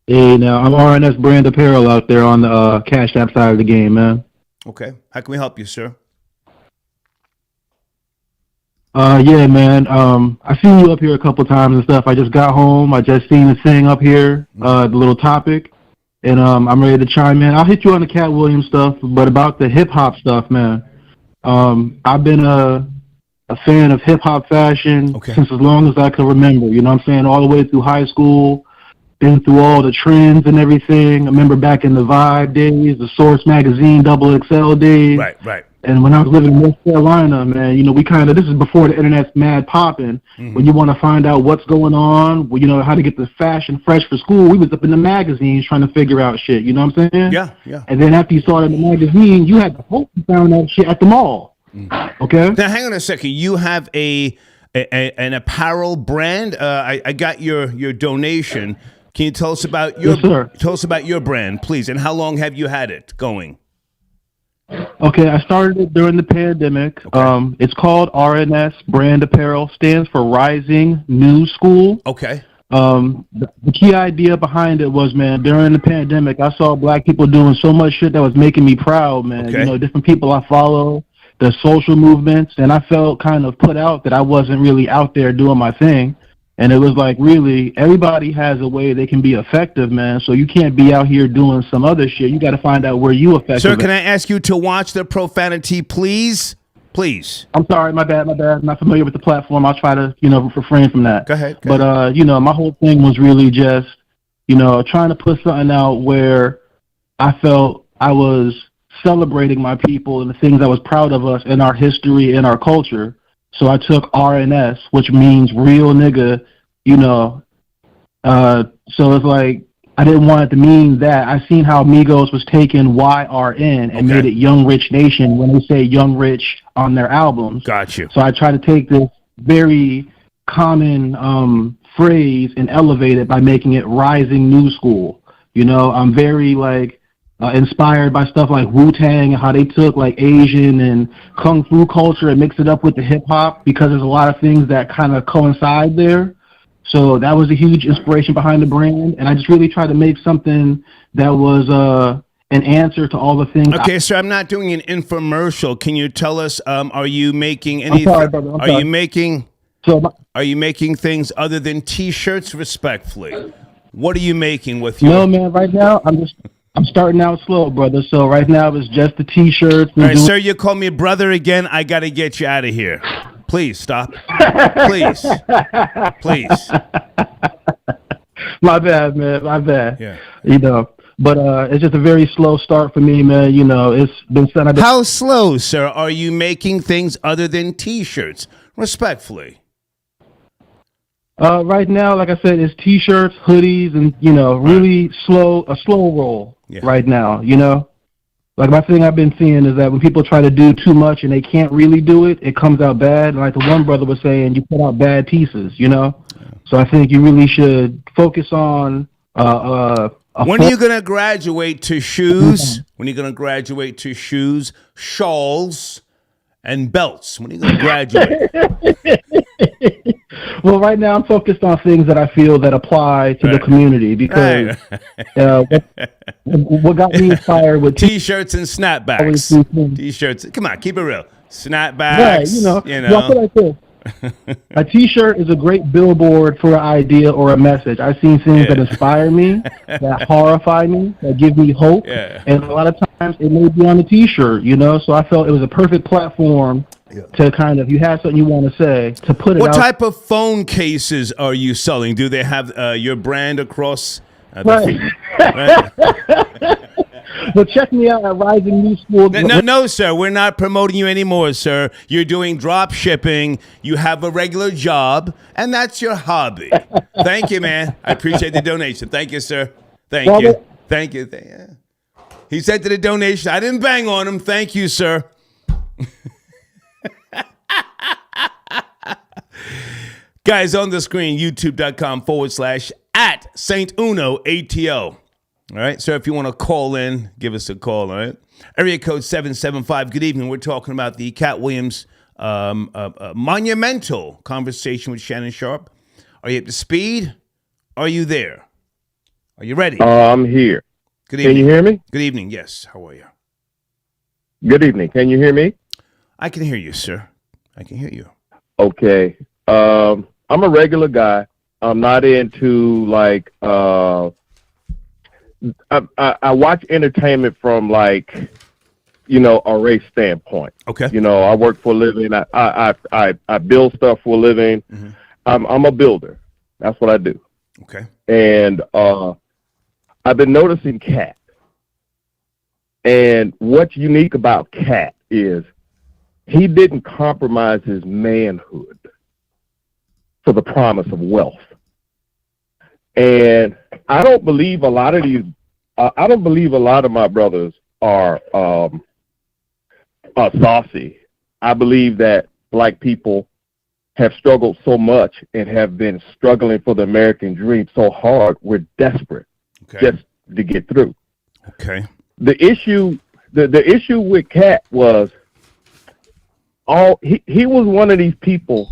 Hey, now, I'm RNS Brand Apparel out there on the Cash App side of the game, man. Okay. How can we help you, sir? Yeah, man. I seen you up here a couple times and stuff. I just got home. I just seen the thing up here, the little topic, and I'm ready to chime in. I'll hit you on the Katt Williams stuff, but about the hip-hop stuff, man, I've been a fan of hip-hop fashion since as long as I can remember, you know what I'm saying, all the way through high school. Been through all the trends and everything. I remember back in the Vibe days, the Source magazine, XXL days. Right. And when I was living in North Carolina, man, you know, this is before the internet's mad popping. Mm-hmm. When you want to find out what's going on, you know, how to get the fashion fresh for school, we was up in the magazines trying to figure out shit. You know what I'm saying? Yeah. And then after you saw it in the magazine, you had to hope you found that shit at the mall. Mm-hmm. Okay? Now, hang on a second. You have an apparel brand. I got your donation. Can you tell us about your brand, please, and how long have you had it going? Okay, I started it during the pandemic. Okay. It's called RNS Brand Apparel, stands for Rising New School. Okay. The key idea behind it was, man, during the pandemic, I saw black people doing so much shit that was making me proud, man. Okay. You know, different people I follow, the social movements, and I felt kind of put out that I wasn't really out there doing my thing. And it was like, really, everybody has a way they can be effective, man. So you can't be out here doing some other shit. You got to find out where you effective. Sir, can I ask you to watch the profanity, please? Please. I'm sorry, my bad. I'm not familiar with the platform. I'll try to, refrain from that. Go ahead. But, my whole thing was really just, trying to put something out where I felt I was celebrating my people and the things I was proud of us in our history and our culture. So I took RNS, which means real nigga, so it's like, I didn't want it to mean that. I seen how Migos was taking YRN and made it Young Rich Nation when they say Young Rich on their albums. Got you. So I try to take this very common phrase and elevate it by making it rising new school. You know, I'm very inspired by stuff like Wu-Tang and how they took like Asian and Kung Fu culture and mixed it up with the hip hop, because there's a lot of things that kind of coincide there. So that was a huge inspiration behind the brand, and I just really tried to make something that was an answer to all the things. Okay, sir, I'm not doing an infomercial. Can you tell us, are you making any? I'm sorry, brother. Are you making? Are you making things other than T-shirts? Respectfully, what are you making with your? No, man. Right now, I'm starting out slow, brother. So right now it's just the T-shirts. All right, sir, you call me brother again. I got to get you out of here. Please stop. Please. My bad, man. My bad. Yeah. You know, but it's just a very slow start for me, man. You know, it's been said. How slow, sir? Are you making things other than T-shirts? Respectfully. Right now, like I said, it's T-shirts, hoodies, and really a slow roll right now. You know, like my thing I've been seeing is that when people try to do too much and they can't really do it, it comes out bad. And like the one brother was saying, you put out bad pieces. You know, so I think you really should focus on. When are you gonna graduate to shoes? When are you gonna graduate to shoes, shawls, and belts? When are you gonna graduate? Well, right now I'm focused on things that I feel that apply to the community, because what got me inspired with T-shirts and snapbacks. T-shirts, come on, keep it real. Snapbacks, right, you know. Well, I feel like this. A T-shirt is a great billboard for an idea or a message. I've seen things that inspire me, that horrify me, that give me hope, and a lot of times it may be on a T-shirt, you know. So I felt it was a perfect platform to kind of, you have something you want to say, to put it out. What type of phone cases are you selling? Do they have your brand across the right. Well, check me out at Rising New School. No, sir. We're not promoting you anymore, sir. You're doing drop shipping. You have a regular job, and that's your hobby. Thank you, man. I appreciate the donation. Thank you, sir. Thank you. Thank you. He said to the donation, I didn't bang on him. Thank you, sir. Guys, on the screen, youtube.com/@SaintUnoATO. All right, so if you want to call in, give us a call, all right? Area code 775. Good evening. We're talking about the Katt Williams monumental conversation with Shannon Sharpe. Are you up to speed? Are you there? Are you ready? I'm here. Good evening. Can you hear me? Good evening, yes. How are you? Good evening. Can you hear me? I can hear you, sir. I can hear you. Okay. I'm a regular guy. I'm not into I watch entertainment from a race standpoint. Okay. You know, I work for a living. I build stuff for a living. Mm-hmm. I'm a builder. That's what I do. Okay. And I've been noticing Katt. And what's unique about Katt is he didn't compromise his manhood for the promise of wealth. And I don't believe a lot of my brothers are saucy. I believe that black people have struggled so much and have been struggling for the American dream so hard, we're desperate just to get through. Okay. The issue with Katt was he was one of these people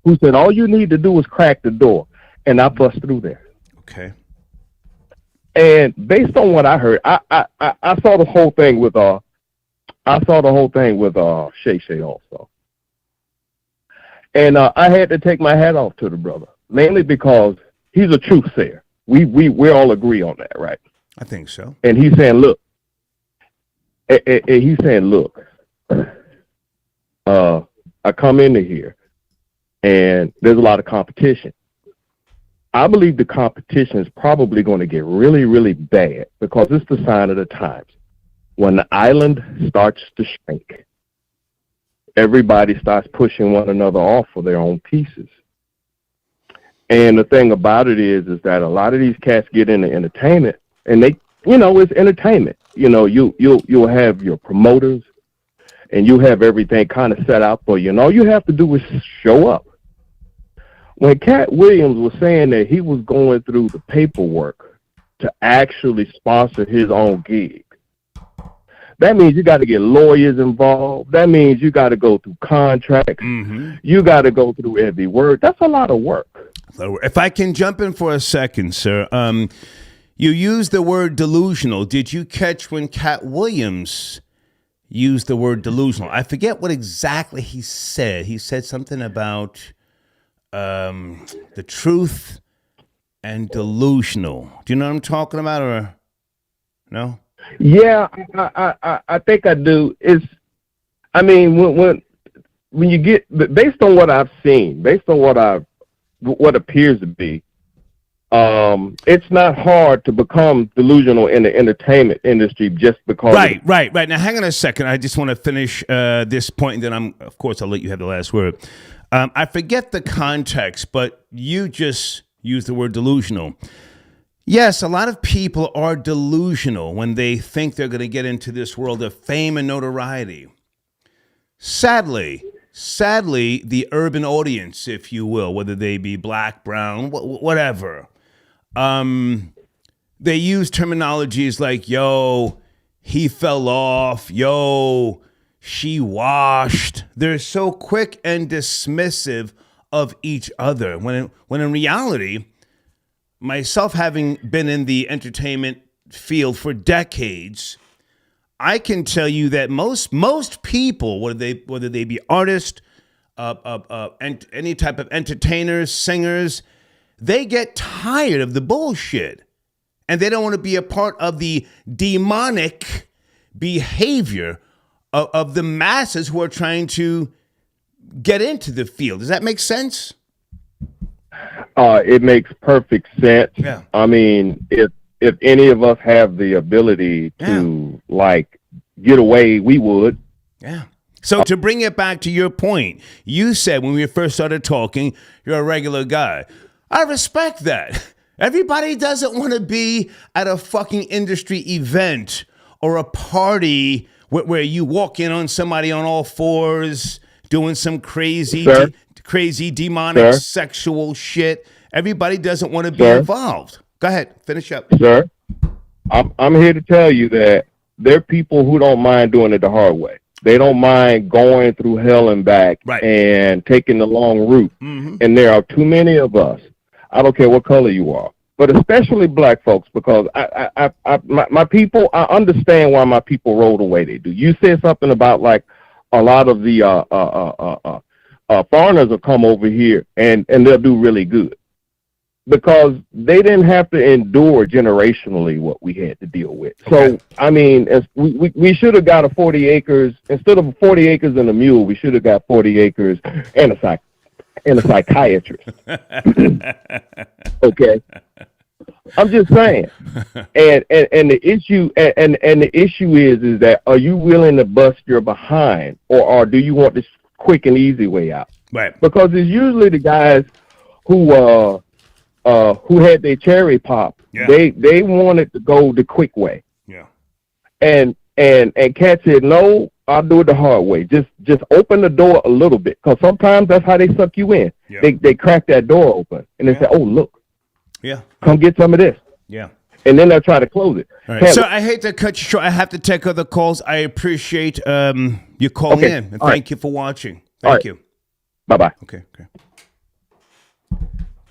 who said all you need to do is crack the door, and I bust through there. Okay. And based on what I heard, I saw the whole thing with Shay Shay also. And I had to take my hat off to the brother, mainly because he's a truth sayer. We all agree on that, right? I think so. And he's saying, look, I come into here and there's a lot of competition. I believe the competition is probably going to get really, really bad because it's the sign of the times. When the island starts to shrink, everybody starts pushing one another off for their own pieces. And the thing about it is that a lot of these cats get into entertainment, and they, it's entertainment. You'll have your promoters, and you have everything kind of set out for you. And all you have to do is show up. when Katt Williams was saying that he was going through the paperwork to actually sponsor his own gig, that means you got to get lawyers involved. That means you got to go through contracts. Mm-hmm. You got to go through every word. That's a lot of work. If I can jump in for a second, sir. You used the word delusional. Did you catch when Katt Williams used the word delusional? I forget what exactly he said. He said something about the truth and delusional. Do you know what I'm talking about, or no? Yeah, I think I do. I mean, when you get, based on what I've seen, based on what appears to be, it's not hard to become delusional in the entertainment industry just because. Right. Now, hang on a second. I just want to finish this point, and then of course, I'll let you have the last word. I forget the context, but you just used the word delusional. Yes, a lot of people are delusional when they think they're going to get into this world of fame and notoriety. Sadly, the urban audience, if you will, whether they be black, brown, whatever, they use terminologies like, yo, he fell off, yo, she washed. They're so quick and dismissive of each other, when in reality, myself having been in the entertainment field for decades, I can tell you that most people, whether they be artists, and any type of entertainers, singers, they get tired of the bullshit, and they don't want to be a part of the demonic behavior of the masses who are trying to get into the field. Does that make sense? It makes perfect sense. Yeah. I mean, if any of us have the ability to get away, we would. Yeah. So to bring it back to your point, you said when we first started talking, you're a regular guy. I respect that. Everybody doesn't want to be at a fucking industry event or a party where you walk in on somebody on all fours doing some crazy demonic sexual shit. Everybody doesn't want to be involved. Go ahead, finish up. Sir, I'm here to tell you that there are people who don't mind doing it the hard way. They don't mind going through hell and back and taking the long route. Mm-hmm. And there are too many of us. I don't care what color you are, but especially black folks, because my people, I understand why my people roll the way they do. You said something about like a lot of the foreigners will come over here and they'll do really good, because they didn't have to endure generationally what we had to deal with. Okay. So, I mean, as we should have got a 40 acres, instead of 40 acres and a mule, we should have got 40 acres and a psychiatrist. Okay. I'm just saying. And the issue and the issue is that, are you willing to bust your behind, or do you want this quick and easy way out? Right. Because it's usually the guys who had their cherry pop. Yeah. They wanted to go the quick way. Yeah. And Katt said, no, I'll do it the hard way. Just open the door a little bit, because sometimes that's how they suck you in. Yeah. They crack that door open and they say, oh, look. Yeah. Come get some of this. Yeah. And then they'll try to close it. All right. So I hate to cut you short. I have to take other calls. I appreciate you calling in. And thank you for watching. Thank you. Bye-bye. Okay.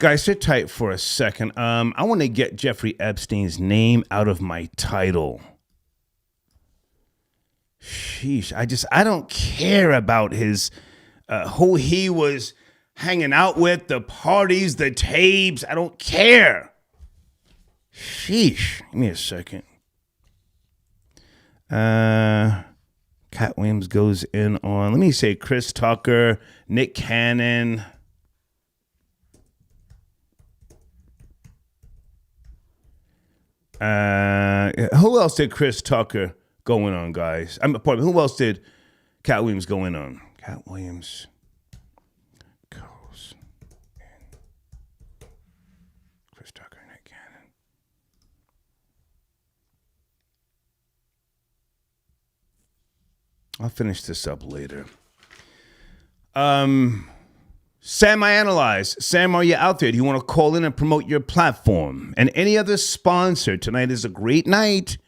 Guys, sit tight for a second. I want to get Jeffrey Epstein's name out of my title. Sheesh. I don't care about his, who he was hanging out with, the parties, the tapes. I don't care. Sheesh. Give me a second. Katt Williams goes in on, let me say, Chris Tucker, Nick Cannon. Who else did Chris Tucker go in on, guys? Who else did Katt Williams go in on? Katt Williams goes in. Chris Tucker, Nick Cannon. I'll finish this up later. Sam, I Analyze. Sam, are you out there? Do you want to call in and promote your platform? And any other sponsor, tonight is a great night.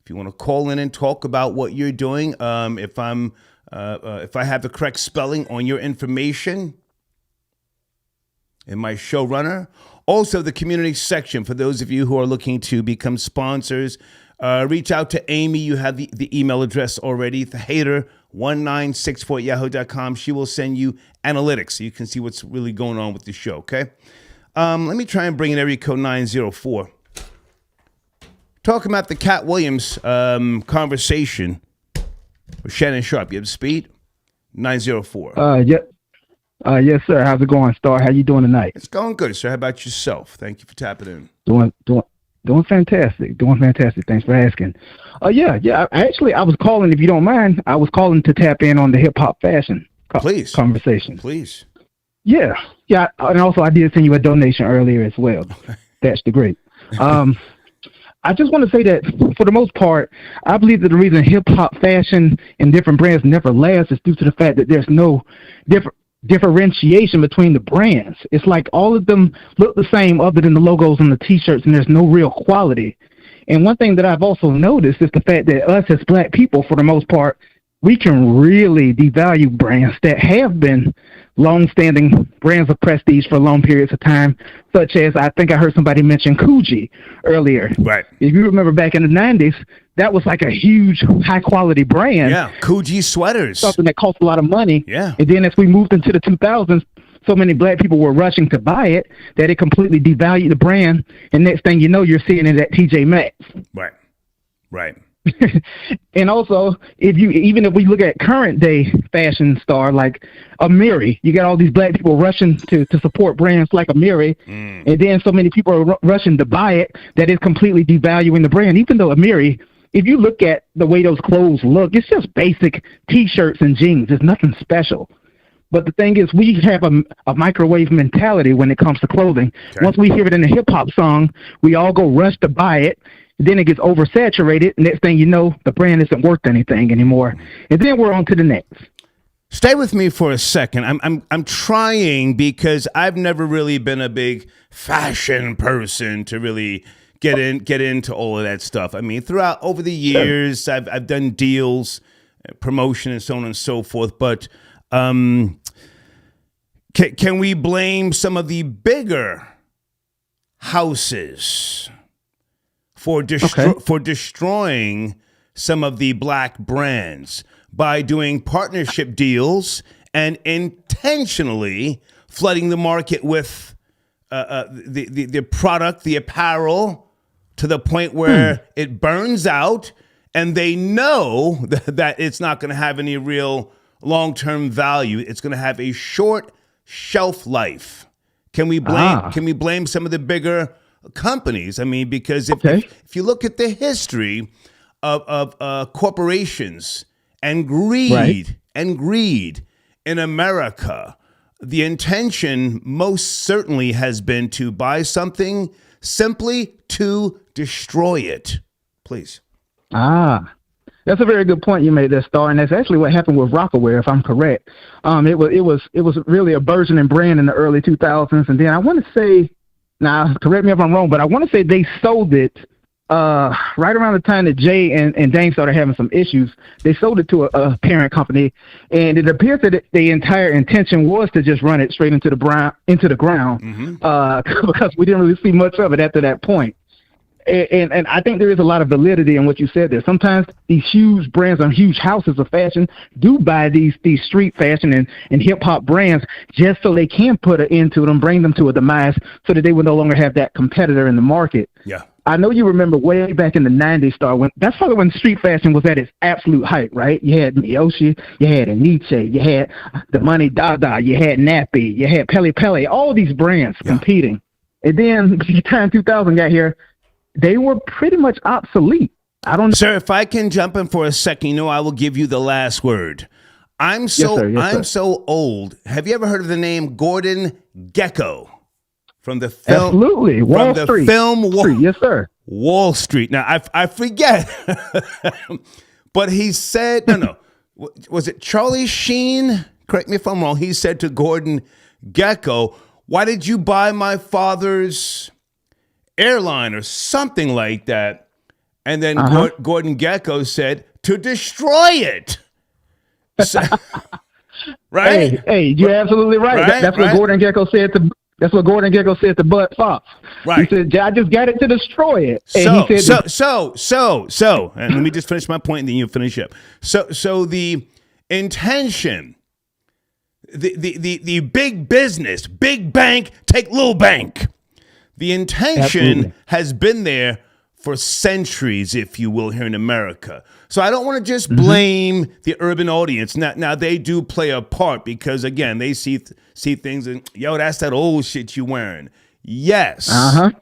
If you want to call in and talk about what you're doing, if I have the correct spelling on your information, and my showrunner. Also, the community section, for those of you who are looking to become sponsors, reach out to Amy. You have the email address already, thehater1964@yahoo.com. She will send you analytics so you can see what's really going on with the show, okay? Let me try and bring in area code 904. Talking about the Katt Williams conversation with Shannon Sharpe. You have speed? 904. Yes, sir. How's it going, Star? How you doing tonight? It's going good, sir. How about yourself? Thank you for tapping in. Doing fantastic. Doing fantastic. Thanks for asking. Yeah. Actually, I was calling, if you don't mind, I was calling to tap in on the hip hop fashion conversation. Please. Yeah. And also, I did send you a donation earlier as well. That's the great. I just want to say that for the most part, I believe that the reason hip hop fashion and different brands never last is due to the fact that there's no differentiation between the brands. It's like all of them look the same other than the logos on the t-shirts, and there's no real quality. And one thing that I've also noticed is the fact that us as black people, for the most part, we can really devalue brands that have been long-standing brands of prestige for long periods of time, such as, I think I heard somebody mention Coogee earlier. Right. If you remember back in the 90s, that was like a huge high-quality brand. Yeah, Coogee sweaters. Something that cost a lot of money. Yeah. And then as we moved into the 2000s, so many black people were rushing to buy it that it completely devalued the brand. And next thing you know, you're seeing it at TJ Maxx. Right. And also, even if we look at current day fashion star like Amiri, you got all these black people rushing to support brands like Amiri, and then so many people are rushing to buy it that it's completely devaluing the brand. Even though Amiri, if you look at the way those clothes look, it's just basic t-shirts and jeans. It's nothing special. But the thing is, we have a microwave mentality when it comes to clothing. Okay. Once we hear it in a hip-hop song, we all go rush to buy it. Then it gets oversaturated. Next thing you know, the brand isn't worth anything anymore. And then we're on to the next. Stay with me for a second. I'm trying, because I've never really been a big fashion person to really get into all of that stuff. I mean, over the years, I've done deals, promotion, and so on and so forth. But can we blame some of the bigger houses for destroying some of the black brands by doing partnership deals and intentionally flooding the market with the product, the apparel, to the point where it burns out, and they know that it's not going to have any real long-term value. It's going to have a short shelf life. Can we blame some of the bigger companies? I mean, because if you look at the history of corporations and greed in America, the intention most certainly has been to buy something simply to destroy it. Please. That's a very good point you made there, Star, and that's actually what happened with Rockaware, if I'm correct. It was really a burgeoning brand in the early 2000s, and then I want to say, now correct me if I'm wrong, but I want to say they sold it right around the time that Jay and Dame started having some issues. They sold it to a parent company, and it appears that the entire intention was to just run it straight into the ground, because we didn't really see much of it after that point. And I think there is a lot of validity in what you said there. Sometimes these huge brands and huge houses of fashion do buy these street fashion and hip-hop brands just so they can put an end to them, bring them to a demise, so that they will no longer have that competitor in the market. Yeah. I know you remember way back in the 90s, Star, that's probably when street fashion was at its absolute height, right? You had Miyoshi, you had Aniche, you had the Money Dada, you had Nappy, you had Pele Pele, all these brands competing. And then by the time 2000 got here, they were pretty much obsolete. I don't know. Sir, if I can jump in for a second, I will give you the last word. I'm so old. Have you ever heard of the name Gordon Gekko from the film? Absolutely. Wall Street. Yes, sir. Wall Street. Now, I forget. But he said, no. Was it Charlie Sheen? Correct me if I'm wrong. He said to Gordon Gecko, why did you buy my father's airline or something like that? And then Gordon Gecko said, to destroy it. So, right? Hey, you're absolutely right. That's what Gordon Gecko said to. That's what Gordon Gecko said to Bud Fox. Right. He said, "I just got it to destroy it." And he said, so, and let me just finish my point, and then you finish up. So the intention, the big business, big bank, take little bank. The intention has been there for centuries, if you will, here in America. So I don't want to just blame the urban audience. Now they do play a part because, again, they see things and, yo, that's that old shit you wearing. Yes,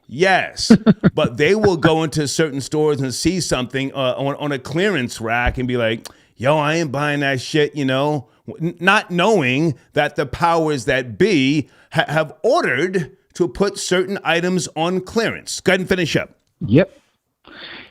yes. But they will go into certain stores and see something on a clearance rack and be like, yo, I ain't buying that shit, not knowing that the powers that be have ordered to put certain items on clearance. Go ahead and finish up. Yep.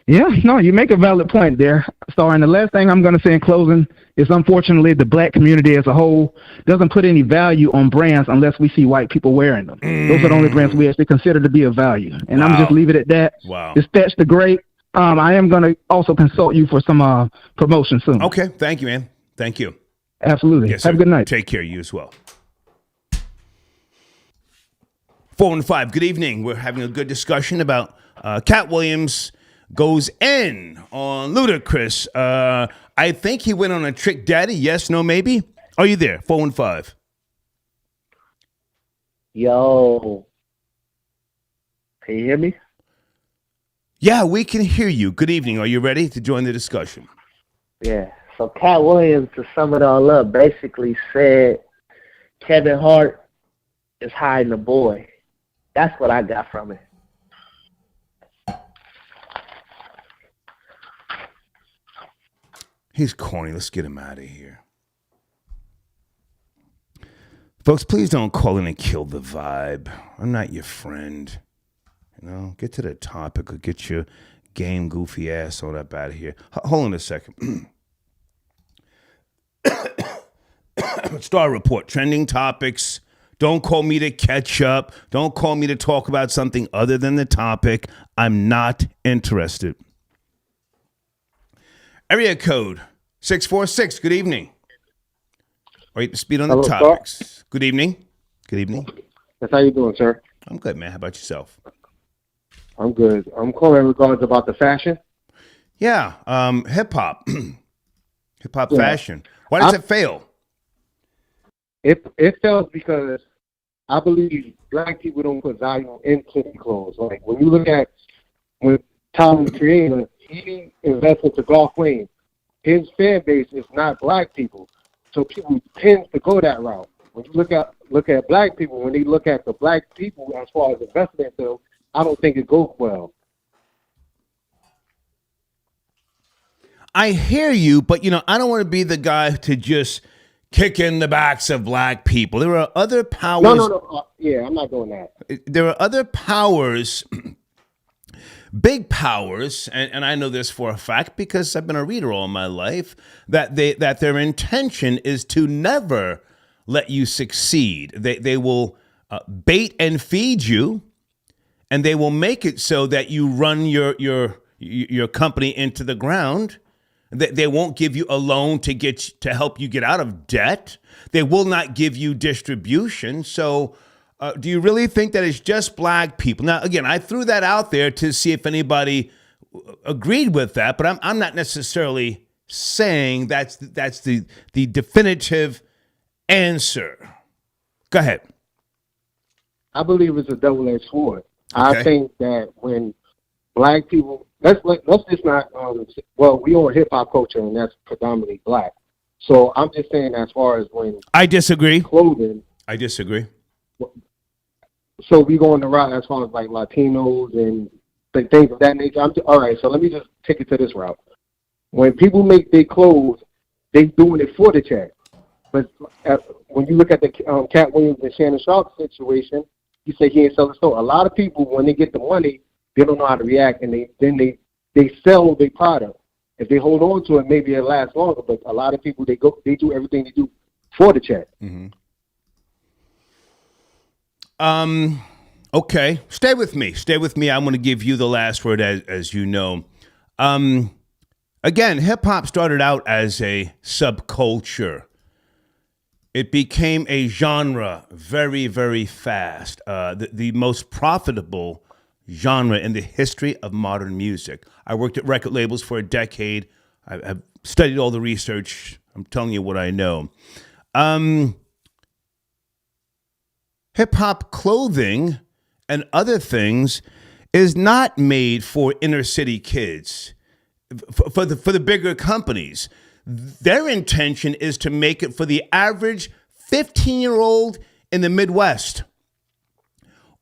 Yeah, no, you make a valid point there, Star. And the last thing I'm going to say in closing is, unfortunately, the black community as a whole doesn't put any value on brands unless we see white people wearing them. Those are the only brands we actually consider to be of value. And I'm just leave it at that. Wow. Dispatch the Great. I am going to also consult you for some promotion soon. Okay. Thank you, man. Thank you. Absolutely. Yes, Have a good night. Take care. You as well. 415, good evening. We're having a good discussion about Katt Williams goes in on Ludacris. I think he went on a Trick Daddy. Yes, no, maybe. Are you there? 415. Yo. Can you hear me? Yeah, we can hear you. Good evening. Are you ready to join the discussion? Yeah. So Katt Williams, to sum it all up, basically said Kevin Hart is hiding a boy. That's what I got from it. He's corny. Let's get him out of here. Folks, please don't call in and kill the vibe. I'm not your friend. Get to the topic or get your game goofy ass on up out of here. Hold on a second. Star Report, trending topics. Don't call me to catch up. Don't call me to talk about something other than the topic. I'm not interested. Area code 646. Good evening. Are you up to speed on the topics? Sir? Good evening. Good evening. That's how you doing, sir? I'm good, man. How about yourself? I'm good. I'm calling in regards about the fashion. Yeah, hip hop. Hip hop fashion. Why does it fail? It fails because I believe black people don't put value into clothes. Like when you look at when Tyler the Creator, he invested to Golf Wayne. His fan base is not black people, so people tend to go that route. When you look at black people, when they look at the black people as far as investment in them, I don't think it goes well. I hear you, but I don't want to be the guy to just kick in the backs of black people. There are other powers. No. Yeah, I'm not doing that. There are other powers, big powers, and I know this for a fact because I've been a reader all my life, that their intention is to never let you succeed. They will bait and feed you, and they will make it so that you run your company into the ground. They won't give you a loan to help you get out of debt. They will not give you distribution. So do you really think that it's just black people? Now, again, I threw that out there to see if anybody agreed with that, but I'm not necessarily saying that's the definitive answer. Go ahead. I believe it's a double-edged sword. Okay. I think that when black people, let's just not, we are hip hop culture and that's predominantly black. So I'm just saying as far as when I disagree. Clothing. I disagree. So we go on the route as far as like Latinos and things of that nature. All right, so let me just take it to this route. When people make their clothes, they doing it for the check. But when you look at the Katt Williams and Shannon Sharpe situation, you say he ain't selling store. A lot of people, when they get the money, they don't know how to react, and they sell their product. If they hold on to it, maybe it lasts longer. But a lot of people, they do everything they do for the check. Mm-hmm. Okay, stay with me. Stay with me. I'm going to give you the last word, as you know. Again, hip hop started out as a subculture. It became a genre very, very fast. The most profitable genre in the history of modern music. I worked at record labels for a decade. I've studied all the research. I'm telling you what I know. Hip hop clothing and other things is not made for inner city kids, for the bigger companies. Their intention is to make it for the average 15-year-old in the Midwest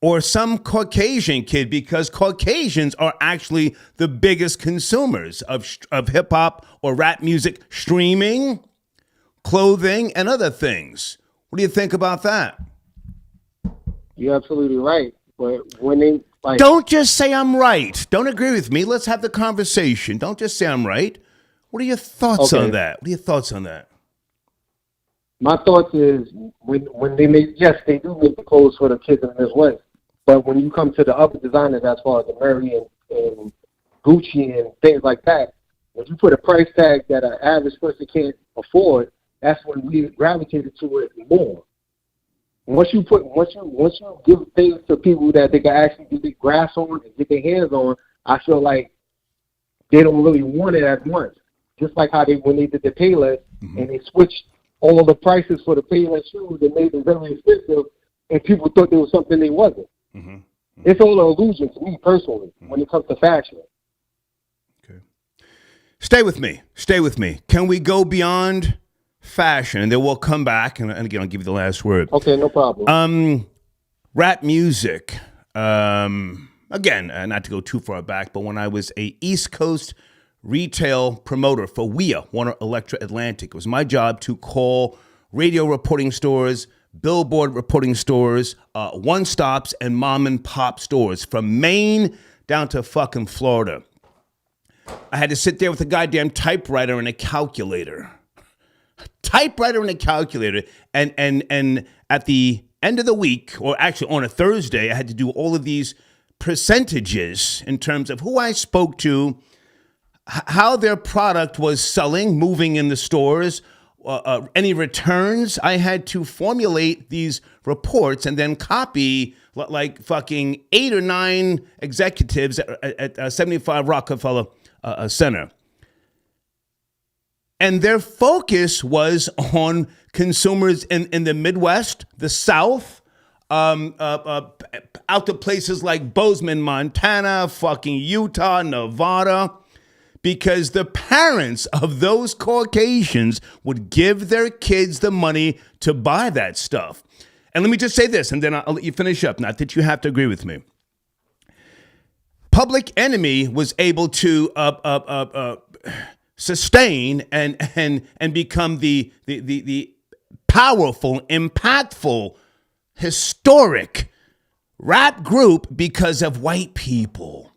or some Caucasian kid, because Caucasians are actually the biggest consumers of hip hop or rap music, streaming, clothing, and other things. What do you think about that? You're absolutely right. But when they don't just say I'm right. Don't agree with me. Let's have the conversation. Don't just say I'm right. What are your thoughts on that? What are your thoughts on that? My thoughts is when they make, yes, they do make the clothes for the kids in this way. But when you come to the other designers, as far as Mary and Gucci and things like that, when you put a price tag that an average person can't afford, that's when we gravitated to it more. Once you give things to people that they can actually get their grasp on and get their hands on, I feel like they don't really want it as much. Just like how when they did the Payless and they switched all the prices for the Payless shoes and made them very expensive, and people thought there was something they wasn't. It's all an illusion to me personally when it comes to fashion. Okay. Stay with me. Stay with me. Can we go beyond fashion, and then we'll come back, and again, I'll give you the last word. Okay, no problem. Rap music. Again, not to go too far back, but when I was a East Coast retail promoter for WEA, Warner Electra Atlantic, it was my job to call radio reporting stores, billboard reporting stores, one-stops, and mom-and-pop stores from Maine down to fucking Florida. I had to sit there with a goddamn typewriter and a calculator. And at the end of the week, or actually on a Thursday, I had to do all of these percentages in terms of who I spoke to, how their product was selling, moving in the stores, any returns. I had to formulate these reports and then copy like fucking 8 or 9 executives at 75 Rockefeller Center. And their focus was on consumers in the Midwest, the South, out to places like Bozeman, Montana, fucking Utah, Nevada, because the parents of those Caucasians would give their kids the money to buy that stuff. And let me just say this, and then I'll let you finish up. Not that you have to agree with me. Public Enemy was able to sustain and become the powerful, impactful, historic rap group because of white people.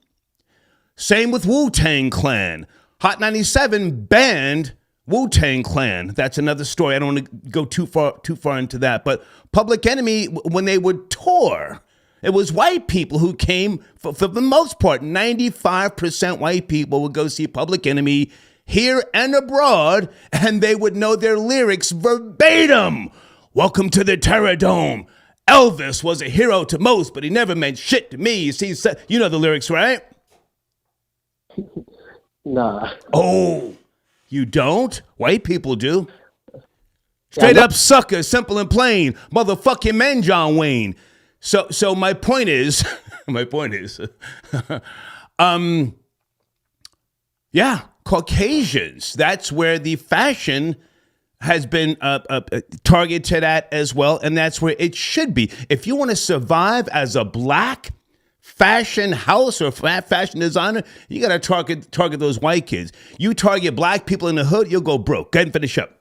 Same with Wu-Tang Clan. Hot 97 banned Wu-Tang Clan. That's another story. I don't want to go too far into that. But Public Enemy, when they would tour, it was white people who came, for the most part, 95% white people would go see Public Enemy here and abroad, and they would know their lyrics verbatim. Welcome to the Terror Dome. Elvis was a hero to most, but he never meant shit to me. You see, you know the lyrics, right? Nah. Oh, you don't? White people do. Straight up sucker, simple and plain. Motherfucking man, John Wayne. So my point is, yeah, Caucasians. That's where the fashion has been targeted at as well, and that's where it should be. If you want to survive as a black fashion house or fashion designer, you got to target those white kids. You target black people in the hood, you'll go broke. Go ahead and finish up.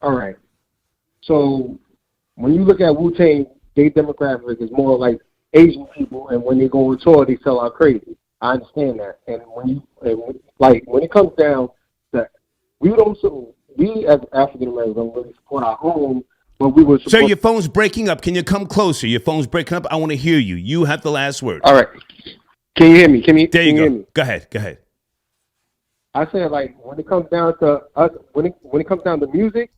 All right. So when you look at Wu-Tang, their demographic is more like Asian people, and when they go on tour, they sell out crazy. I understand that. And when it comes down to we as African Americans don't really support our own but we were supposed. Sir, your phone's breaking up. Can you come closer? Your phone's breaking up. I want to hear you. You have the last word. All right. Can you hear me? There you go. Hear me? Go ahead. I said, like, when it comes down to us, when it comes down to music,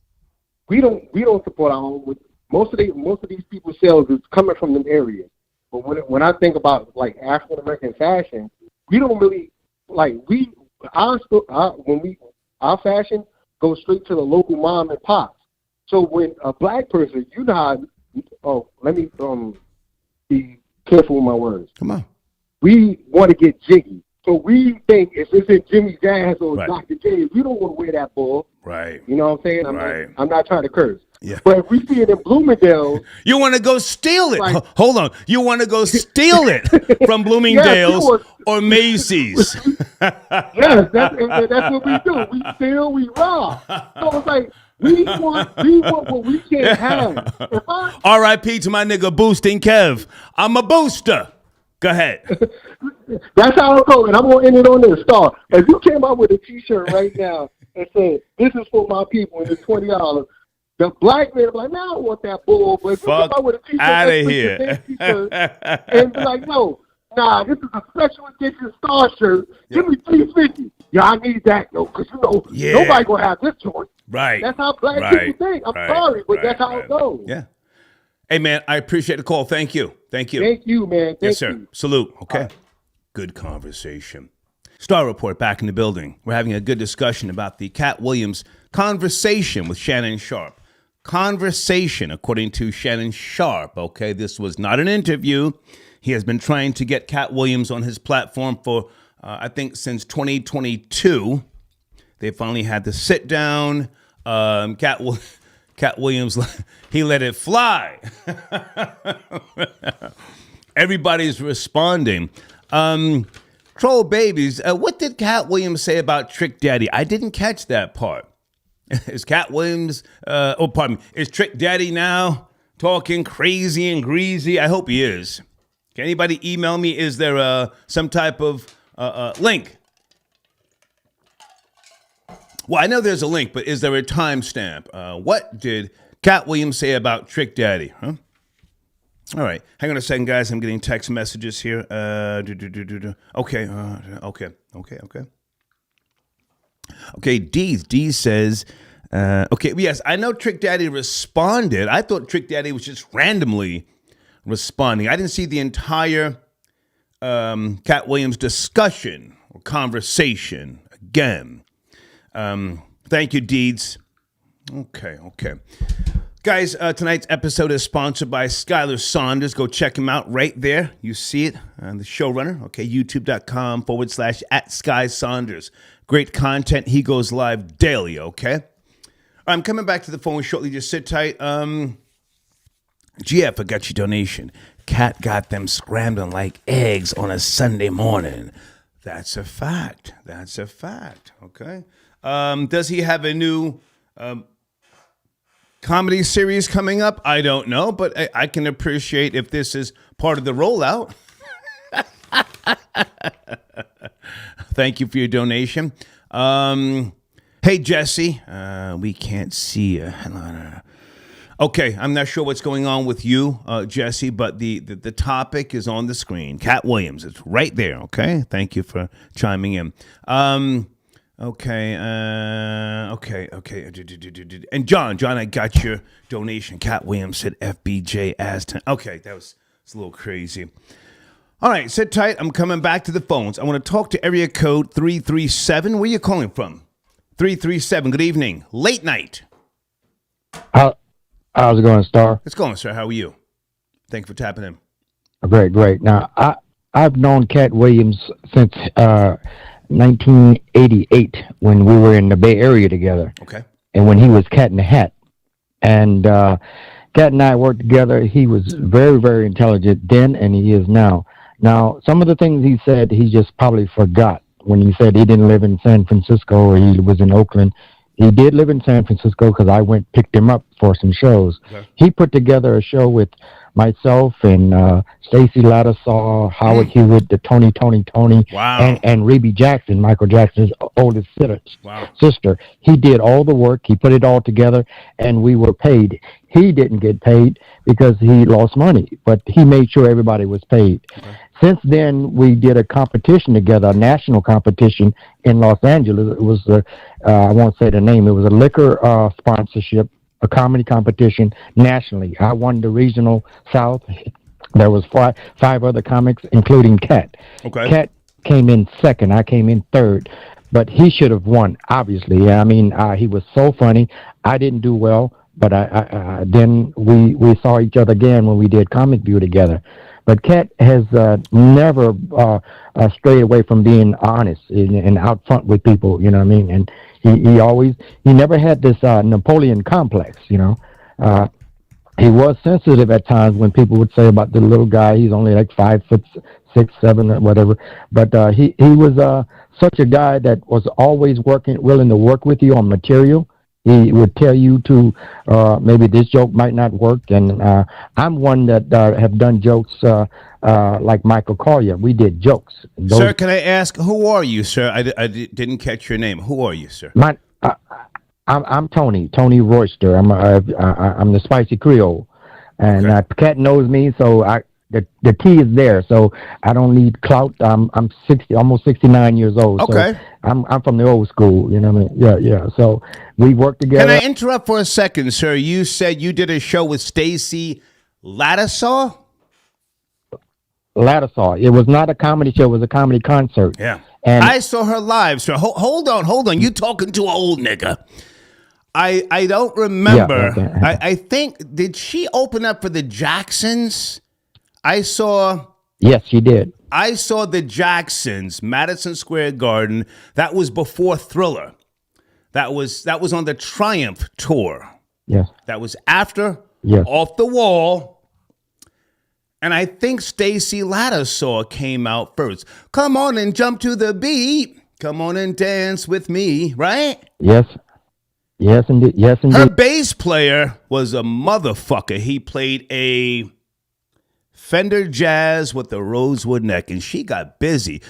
we don't support our own. Most of these people's sales is coming from them areas. But when I think about like African American fashion, we don't really like our fashion goes straight to the local mom and pops. So when a black person, you know how, let me be careful with my words. Come on. We want to get jiggy. So we think if it's in Jimmy Jazz or Right. Dr. J, we don't want to wear that bull. Right. You know what I'm saying? I'm not trying to curse. Yeah. But if we see it in Bloomingdale's, you want to go steal it. Like, hold on. You want to go steal it from Bloomingdale's or Macy's. Yes, that's what we do. We steal, we rob. So it's like we want what we can't have. R.I.P. to my nigga Boosting Kev. I'm a booster. Go ahead. That's how it goes, and I'm gonna end it on this. Star, if you came out with a T-shirt right now and said, "This is for my people," and it's $20, the black man will be like, "Man, I don't want that bull." But if you come out with a T-shirt outta here. T-shirt, and be like, "No, nah, this is a special edition Star shirt. Give me $350." Yeah, I need that though, because nobody gonna have this joint. Right. That's how black people think. I'm sorry, but that's how it goes. Yeah. Hey, man, I appreciate the call. Thank you. Thank you, man. Yes, sir. Salute. Okay. Good conversation. Star Report back in the building. We're having a good discussion about the Katt Williams conversation with Shannon Sharpe. Conversation, according to Shannon Sharpe. Okay, this was not an interview. He has been trying to get Katt Williams on his platform for, I think, since 2022. They finally had to sit down. Katt Williams, he let it fly. Everybody's responding. Troll babies, what did Katt Williams say about Trick Daddy? I didn't catch that part. Is Katt Williams, is Trick Daddy now talking crazy and greasy? I hope he is. Can anybody email me? Is there some type of link? Well, I know there's a link, but is there a timestamp? What did Katt Williams say about Trick Daddy? Huh? All right. Hang on a second, guys. I'm getting text messages here. Okay. Okay, D says, okay, yes, I know Trick Daddy responded. I thought Trick Daddy was just randomly responding. I didn't see the entire Katt Williams discussion or conversation again. Thank you, Deeds. Okay. Guys, tonight's episode is sponsored by Skylar Saunders. Go check him out right there. You see it on the showrunner. Okay, youtube.com/@Sky Saunders. Great content. He goes live daily, okay? I'm coming back to the phone shortly. Just sit tight. GF, I got your donation. Cat got them scrambling like eggs on a Sunday morning. That's a fact. Okay? Does he have a new comedy series coming up? I don't know, but I can appreciate if this is part of the rollout. Thank you for your donation. Hey, Jesse. We can't see you. Okay, I'm not sure what's going on with you, Jesse, but the topic is on the screen. Katt Williams, it's right there, okay? Thank you for chiming in. Okay. And John, I got your donation. Katt Williams said FBJ Aston. Okay, it's a little crazy. All right, sit tight. I'm coming back to the phones. I want to talk to area code 337. Where are you calling from? 337. Good evening. Late night. How's it going, Star? It's going, sir. How are you? Thanks for tapping in. Great. Now, I've known Katt Williams since 1988 when we were in the Bay Area together. Okay. And when he was Cat in the Hat. And Cat and I worked together. He was very, very intelligent then, and he is now. Now, some of the things he said, he just probably forgot when he said he didn't live in San Francisco or he was in Oakland. He did live in San Francisco because I picked him up for some shows. Okay. He put together a show with myself and Stacy Lattisaw, Howard Hewitt, the Tony, Wow. and Reby Jackson, Michael Jackson's oldest sister. He did all the work. He put it all together, and we were paid. He didn't get paid because he lost money, but he made sure everybody was paid. Okay. Since then, we did a competition together, a national competition in Los Angeles. It was, I won't say the name, it was a liquor sponsorship, a comedy competition nationally. I won the regional South. There was five other comics, including Katt. Okay. Katt came in second. I came in third. But he should have won, obviously. I mean, he was so funny. I didn't do well, but then we saw each other again when we did Comic View together. But Katt has never strayed away from being honest and out front with people, you know what I mean? And he never had this Napoleon complex, you know. He was sensitive at times when people would say about the little guy, he's only like 5'6", 7", or whatever. But he was such a guy that was always willing to work with you on material. He would tell you to maybe this joke might not work, and I'm one that have done jokes like Michael Collier. We did jokes. Sir, can I ask, who are you, sir? I didn't catch your name. Who are you, sir? I'm Tony Royster. I'm the Spicy Creole, and Katt knows me, so the T is there, so I don't need clout. I'm 60, almost 69 years old. Okay. So I'm from the old school, you know what I mean? Yeah. So we work together. Can I interrupt for a second, sir? You said you did a show with Stacy Lattisaw? Lattisaw. It was not a comedy show. It was a comedy concert. Yeah. And I saw her live, sir. Hold on. You talking to an old nigga. I don't remember. Yeah, okay. I think, did she open up for the Jacksons? I saw. Yes, she did. I saw the Jacksons, Madison Square Garden. That was before Thriller. That was on the Triumph tour. Yes. That was after Yes. Off the Wall. And I think Stacy Lattisaw came out first. Come on and jump to the beat. Come on and dance with me, right? Yes. Yes, indeed. Yes, indeed. Her bass player was a motherfucker. He played a Fender Jazz with the rosewood neck, and she got busy.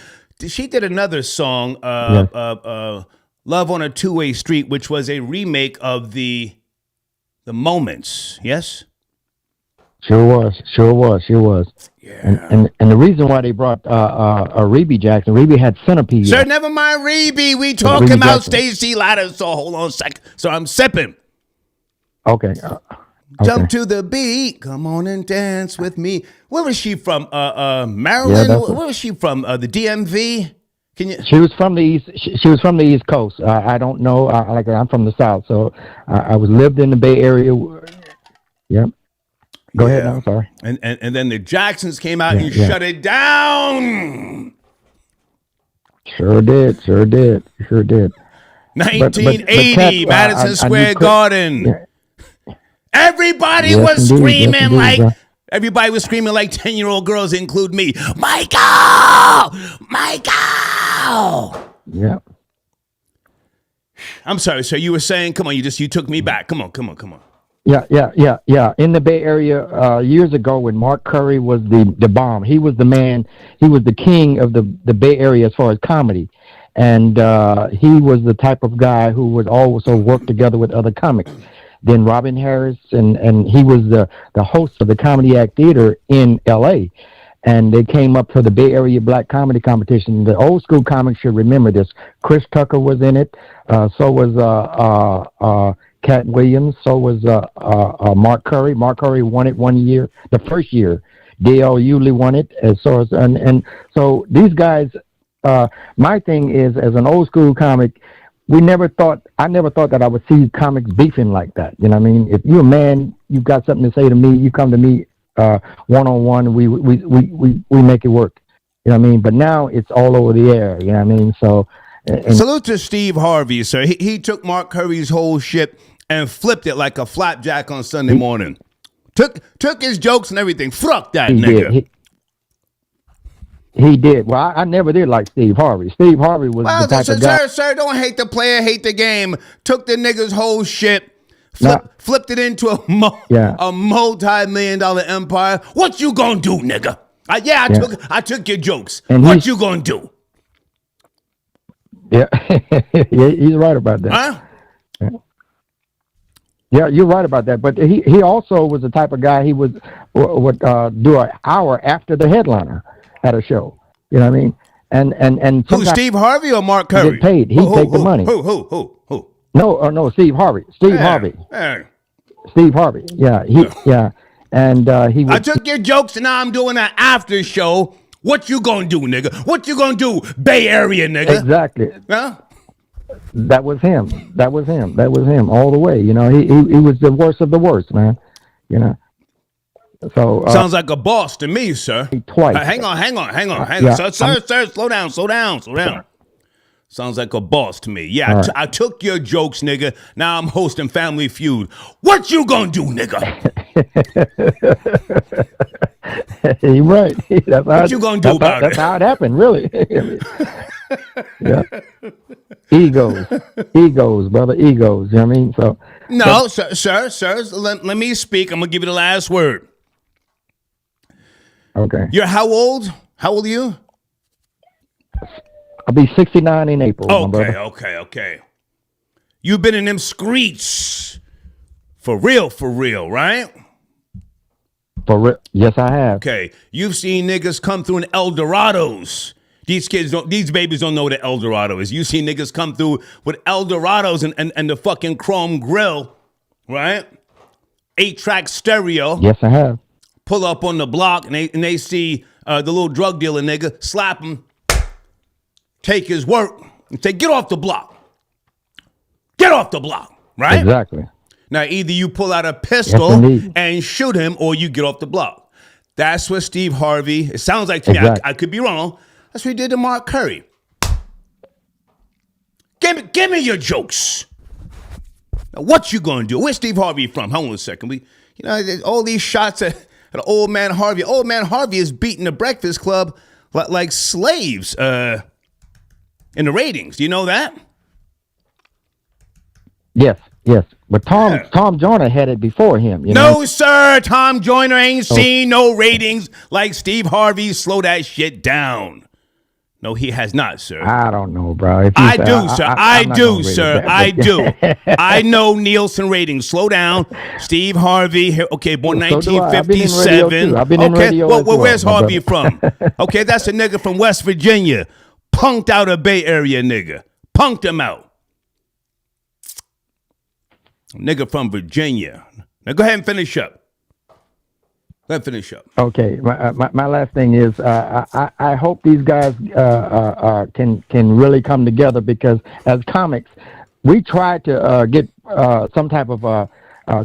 She did another song, Love on a Two-Way Street, which was a remake of the Moments, yes? Sure was. Yeah. And the reason why they brought Reby Jackson, Reby had Centipede. Sir, never mind Reby. We talking about Stacy Lattisaw. Hold on a sec. So I'm sipping. Okay. Jump to the beat. Come on and dance with me. Where was she from? Maryland? Yeah, where was she from? The DMV? Can you? She was from the East. She was from the East Coast. I don't know. I'm from the South, so I was lived in the Bay Area. Yep. Go ahead. No, sorry. And then the Jacksons came out and shut it down. Sure did. 1980, Madison Square Garden. Yeah. Everybody was screaming everybody was screaming like 10-year-old girls, include me. Michael! Yeah. I'm sorry, sir. You were saying, come on, you took me back. Come on. Yeah. In the Bay Area, years ago when Mark Curry was the bomb, he was the man, he was the king of the Bay Area as far as comedy. And he was the type of guy who would also work together with other comics. Then Robin Harris, and he was the host of the Comedy Act Theater in L.A., and they came up for the Bay Area Black Comedy Competition. The old school comics should remember this. Chris Tucker was in it. So was Katt Williams. So was Mark Curry. Mark Curry won it one year, the first year. D.L. Hewley won it. And so these guys, my thing is, as an old school comic, I never thought that I would see comics beefing like that. You know what I mean? If you're a man, you've got something to say to me, you come to me one-on-one, we make it work. You know what I mean? But now it's all over the air. You know what I mean? So salute to Steve Harvey, sir. He took Mark Curry's whole shit and flipped it like a flapjack on Sunday morning. Took his jokes and everything. Fuck that nigga. He did. Well, I never did like Steve Harvey. Steve Harvey was the type of guy. Sir, don't hate the player, hate the game. Took the nigga's whole shit, flipped it into a multi-million-dollar empire. What you gonna do, nigga? I took your jokes. And what you gonna do? Yeah, he's right about that. Huh? Yeah, you're right about that. But he also was the type of guy he would do an hour after the headliner at a show. You know what I mean? And who, Steve Harvey or Mark Curry? Get paid. He'd take the money. Who? No, Steve Harvey. Steve Harvey. Yeah, yeah. And he would, I took your jokes and now I'm doing an after show. What you gonna do, nigga? What you gonna do, Bay Area nigga? Exactly. Huh? That was him all the way. You know, he was the worst of the worst, man. You know. So sounds like a boss to me, sir. Twice. Hang on. Yeah, Sir, slow down. Sounds like a boss to me. Yeah, Right. I took your jokes, nigga. Now I'm hosting Family Feud. What you gonna do, nigga? You're right. What you gonna do about it? That's how it happened, really. Yeah. Egos, brother, egos. You know what I mean? So no, sir. Let me speak. I'm gonna give you the last word. Okay. You're how old? How old are you? I'll be 69 in April. Okay. You've been in them streets for real, right? For real? Yes, I have. Okay. You've seen niggas come through in Eldorados. These babies don't know what an Eldorado is. You see niggas come through with Eldorados and the fucking chrome grill, right? 8-track stereo. Yes, I have. Pull up on the block and they see the little drug dealer nigga, slap him, take his work, and say, get off the block. Get off the block, right? Exactly. Now, either you pull out a pistol and shoot him or you get off the block. That's what Steve Harvey, it sounds like to me, I could be wrong. That's what he did to Mark Curry. Give me your jokes. Now, what you gonna do? Where's Steve Harvey from? Hold on a second. All these shots at old man Harvey. Old man Harvey is beating the Breakfast Club like slaves in the ratings. Do you know that? Yes. But Tom Joyner had it before him. You no, know? sir. Tom Joyner ain't seen no ratings like Steve Harvey. Slow that shit down. No, he has not, sir. I don't know, bro. I do, sir. I do. I know Nielsen ratings. Slow down. Steve Harvey. Born 1957. I've been in radio as well, where's Harvey from? Okay, that's a nigga from West Virginia. Punked out a Bay Area nigga. Punked him out. Nigga from Virginia. Now go ahead and finish up. Okay, my last thing is I hope these guys can really come together, because as comics, we try to get some type of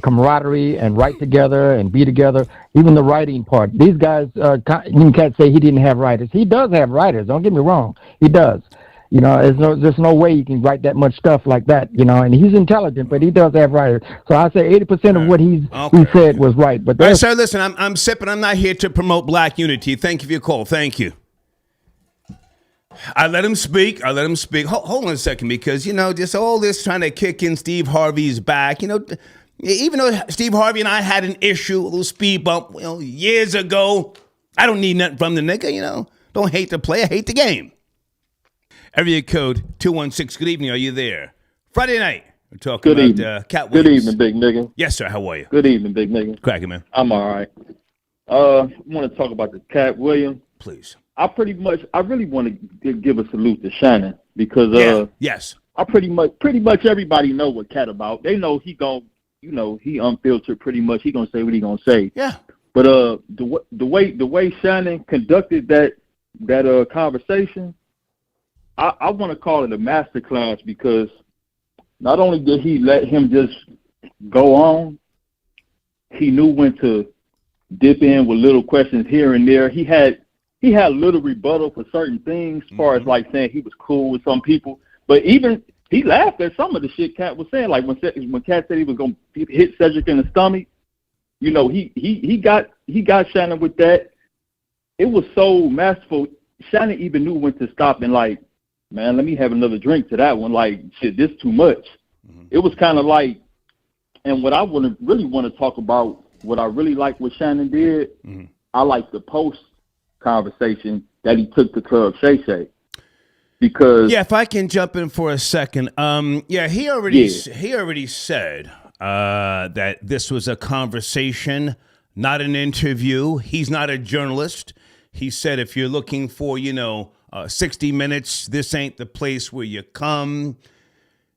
camaraderie and write together and be together. Even the writing part. These guys, you can't say he didn't have writers. He does have writers. Don't get me wrong. He does. You know, there's no way you can write that much stuff like that, you know, and he's intelligent, but he does have writers. So I say 80% of what he said was right. But all right, sir, listen, I'm sipping. I'm not here to promote black unity. Thank you for your call. Thank you. I let him speak. Hold on a second, because, you know, just all this trying to kick in Steve Harvey's back, you know, even though Steve Harvey and I had an issue, a little speed bump, you know, years ago, I don't need nothing from the nigga, you know. Don't hate the player, hate the game. Area code 216. Good evening. Are you there? Friday night. We're talking about Katt Williams. Good evening, big nigga. Yes, sir. How are you? Good evening, big nigga. Cracking, man. I'm all right. I want to talk about the Katt Williams. Please. I really want to give a salute to Shannon, because yes, I pretty much everybody know what Katt about. They know he unfiltered pretty much. He gonna say what he gonna say. Yeah. But the way Shannon conducted that conversation, I want to call it a masterclass, because not only did he let him just go on, he knew when to dip in with little questions here and there. He had little rebuttal for certain things, as far as like saying he was cool with some people. But even he laughed at some of the shit Katt was saying, like when Katt said he was gonna hit Cedric in the stomach. You know, he got Shannon with that. It was so masterful. Shannon even knew when to stop and like, man, let me have another drink to that one. Like, shit, this too much. It was kind of like, And what I really want to talk about, what I really like what Shannon did, I like the post conversation that he took to Club Shay Shay. Because if I can jump in for a second, he already said that this was a conversation, not an interview. He's not a journalist. He said if you're looking for 60 minutes, this ain't the place where you come.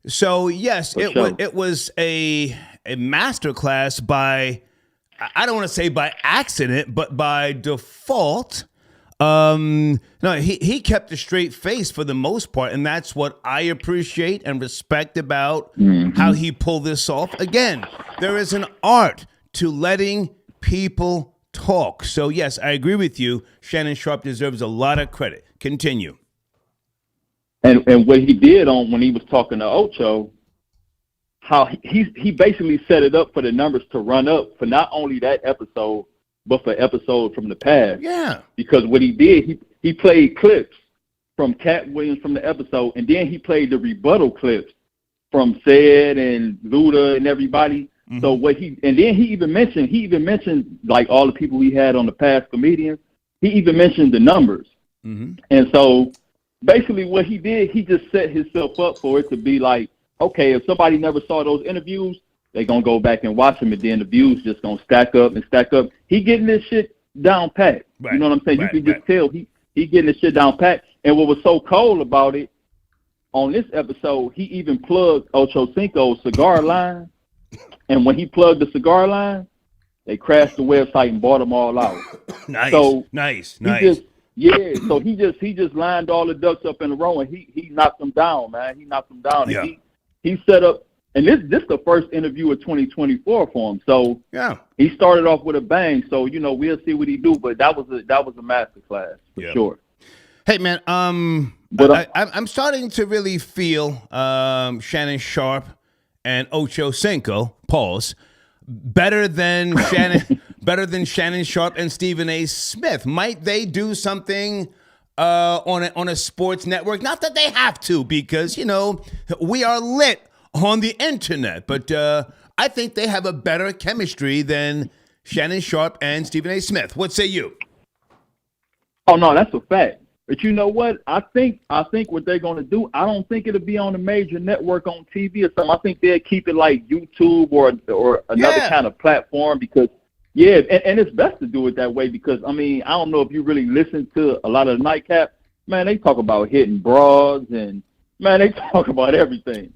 So yes, it was a masterclass by, I don't want to say by accident, but by default. No, he kept a straight face for the most part, and that's what I appreciate and respect about how he pulled this off. Again, there is an art to letting people talk. So yes, I agree with you. Shannon Sharpe deserves a lot of credit. Continue. And what he did when he was talking to Ocho, how he basically set it up for the numbers to run up for not only that episode, but for episodes from the past. Yeah. Because what he did, he played clips from Katt Williams from the episode, and then he played the rebuttal clips from Sid and Luda and everybody. So then he even mentioned like all the people we had on the past comedians. He even mentioned the numbers. And so basically what he did, he just set himself up for it to be like, okay, if somebody never saw those interviews, they're going to go back and watch them, and then the views just going to stack up and stack up. He getting this shit down pat. Right. You know what I'm saying? You can just tell he getting this shit down pat. And what was so cool about it, on this episode, he even plugged Ocho Cinco's cigar line. And when he plugged the cigar line, they crashed the website and bought them all out. Nice. So nice. So he just lined all the ducks up in a row, and he knocked them down, man. He knocked them down. Yeah. And he set up, and this the first interview of 2024 for him. So he started off with a bang. So we'll see what he do, but that was a masterclass for sure. Hey man, but I'm starting to really feel Shannon Sharpe and Ocho Cinco, pause, better than Shannon Sharpe and Stephen A. Smith. Might they do something on a sports network? Not that they have to, because we are lit on the internet, but I think they have a better chemistry than Shannon Sharpe and Stephen A. Smith. What say you? Oh no, that's a fact. But you know what? I think what they're going to do, I don't think it'll be on a major network on TV or something. I think they'll keep it like YouTube or another kind of platform because, and it's best to do it that way because, I mean, I don't know if you really listen to a lot of the Nightcap. Man, they talk about hitting broads and, man, they talk about everything.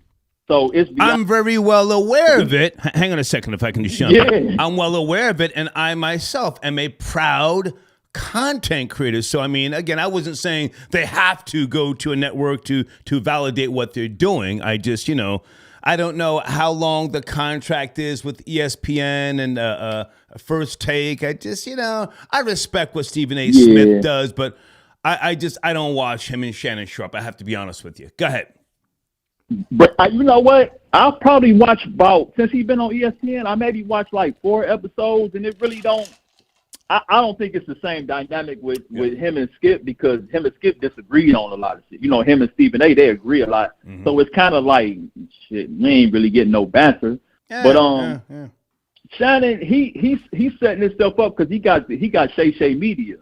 So I'm very well aware of it. Hang on a second if I can just jump. Yeah. I'm well aware of it, and I myself am a proud content creators. So, I mean, again, I wasn't saying they have to go to a network to validate what they're doing. I just, I don't know how long the contract is with ESPN and First Take. I just, I respect what Stephen A. Smith does, but I don't watch him and Shannon Sharpe. I have to be honest with you. Go ahead. But you know what? I'll probably watch since he's been on ESPN, I maybe watch like 4 episodes, and it really don't. I don't think it's the same dynamic with him and Skip because him and Skip disagreed on a lot of shit. Him and Stephen A. they agree a lot. So it's kind of like shit. We ain't really getting no banter. But Shannon, he's setting himself up because he got Shay Shay Media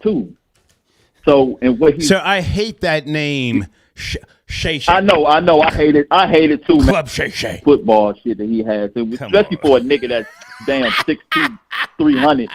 too. So I hate that name. Shay Shay. I know. I hate it too. Club Shay Shay. Football shit that he has, especially for a nigga that's damn 6'2", 300.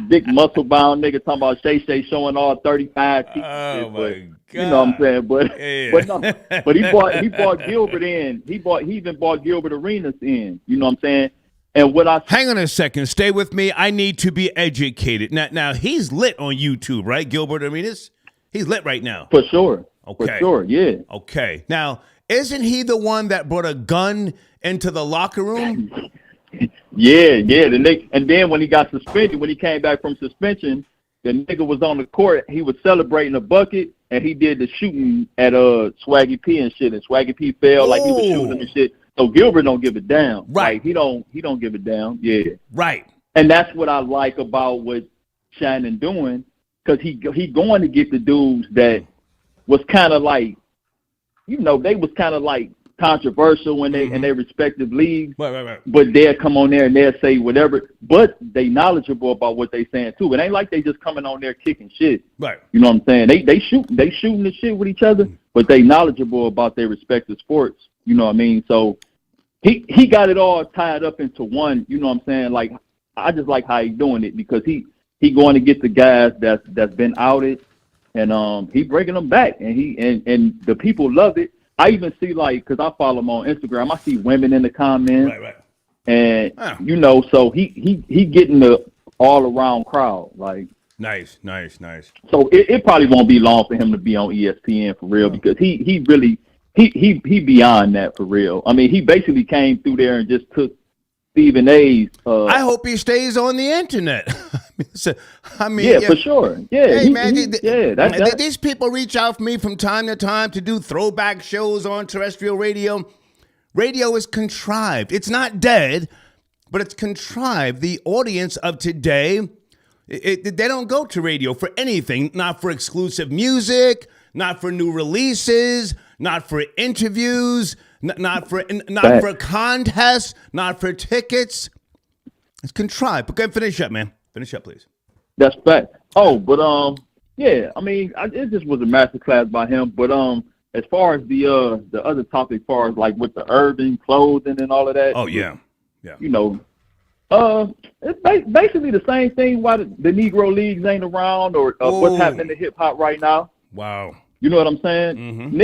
Big muscle bound nigga talking about Shay Shay showing all 35 teeth. Oh my God. You know what I'm saying? But he bought Gilbert in. He even bought Gilbert Arenas in. You know what I'm saying? And hang on a second, stay with me. I need to be educated. Now he's lit on YouTube, right? Gilbert Arenas? He's lit right now. For sure. Okay. For sure, yeah. Okay. Now, isn't he the one that brought a gun into the locker room? Yeah. And then when he got suspended, when he came back from suspension, the nigga was on the court. He was celebrating a bucket, and he did the shooting at Swaggy P and shit. And Swaggy P fell like he was shooting and shit. So Gilbert don't give it down. Right. Like, he don't give it down. Yeah. Right. And that's what I like about what Shannon doing, because he going to get the dudes that was kind of like, they was kind of like controversial in their respective leagues. Right. But they'll come on there and they'll say whatever. But they knowledgeable about what they saying too. It ain't like they just coming on there kicking shit. Right. You know what I'm saying? They shooting the shit with each other, but they knowledgeable about their respective sports. You know what I mean? So he got it all tied up into one. You know what I'm saying? Like, I just like how he doing it, because he going to get the guys that's been outed, and he bringing them back, and and the people love it. I even see, like, because I follow him on Instagram, I see women in the comments, right. And you know, so he getting the all around crowd, like. Nice. So it probably won't be long for him to be on ESPN for real, because he really beyond that for real. I mean, he basically came through there and just took Stephen A's. I hope he stays on the internet. Yeah, for sure. Yeah, hey, man, these people reach out for me from time to time to do throwback shows on terrestrial radio. Radio is contrived. It's not dead, but it's contrived. The audience of today, they don't go to radio for anything, not for exclusive music, not for new releases, not for interviews, not for contests, not for tickets. It's contrived. Okay, finish up, man. Finish up, please. That's fact. Oh, but yeah. I mean, it just was a masterclass by him. But as far as the other topic, as far as like with the urban clothing and all of that. Oh yeah. You know, it's basically the same thing. Why the Negro Leagues ain't around, or what's happening to hip hop right now. Wow. You know what I'm saying? Mm-hmm.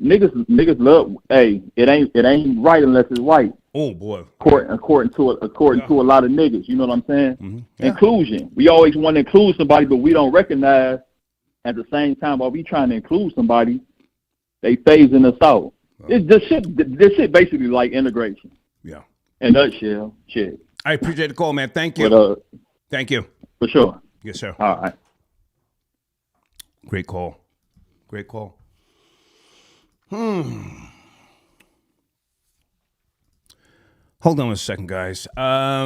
Niggas love. Hey, it ain't right unless it's right. Oh boy. According to a lot of niggas, you know what I'm saying? Mm-hmm. Yeah. Inclusion. We always want to include somebody, but we don't recognize at the same time while we trying to include somebody, they phasing us out. It's this shit basically like integration. Yeah. In a nutshell, shit. I appreciate the call, man. Thank you. But, thank you. For sure. Yes, sir. All right. Great call. Hold on a second, guys. I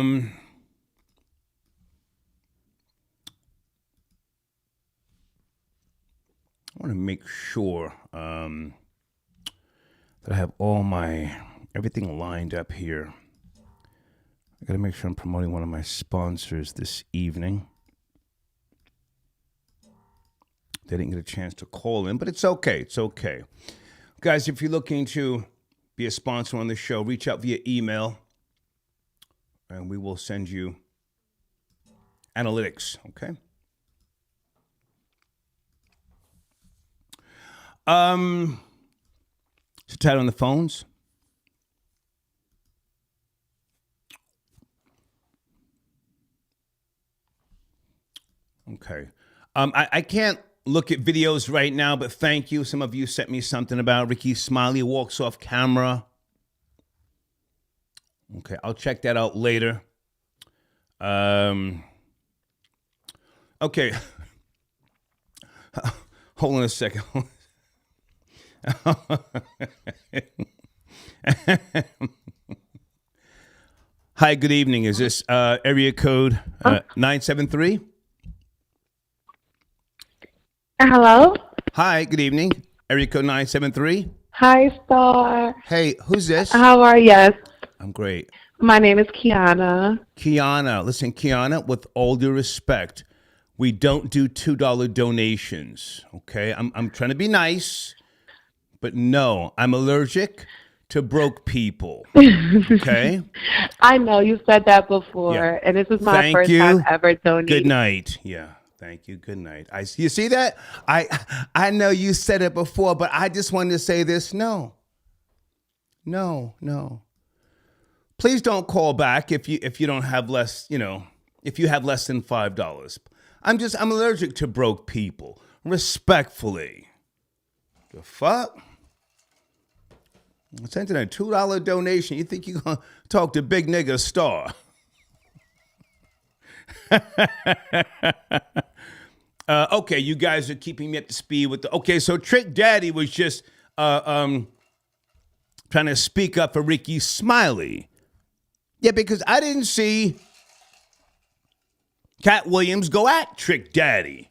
want to make sure that I have everything lined up here. I got to make sure I'm promoting one of my sponsors this evening. They didn't get a chance to call in, but it's okay. It's okay. Guys, if you're looking to be a sponsor on the show, reach out via email, and we will send you analytics, okay? Sit tight on the phones. Okay. I can't look at videos right now, but thank you. Some of you sent me something about Ricky Smiley walks off camera. Okay, I'll check that out later. Okay. Hold on a second. Hi, good evening. Is this area code 973? Hello? Hi, good evening. Area code 973. Hi, Star. Hey, who's this? How are you? I'm great. My name is Kiana. Kiana. Listen, Kiana, with all due respect, we don't do $2 donations, okay? I'm trying to be nice, but no, I'm allergic to broke people, okay? I know you said that before, and this is my first time ever donating. Good night. Yeah. Thank you. Good night. You see that? I know you said it before, but I just wanted to say this. No. Please don't call back if you don't have less, if you have less than $5. I'm allergic to broke people. Respectfully. The fuck? I'm sending a $2 donation. You think you're gonna talk to Big Nigga Star? Okay, you guys are keeping me up to speed with so Trick Daddy was just trying to speak up for Ricky Smiley. Yeah, because I didn't see Katt Williams go at Trick Daddy.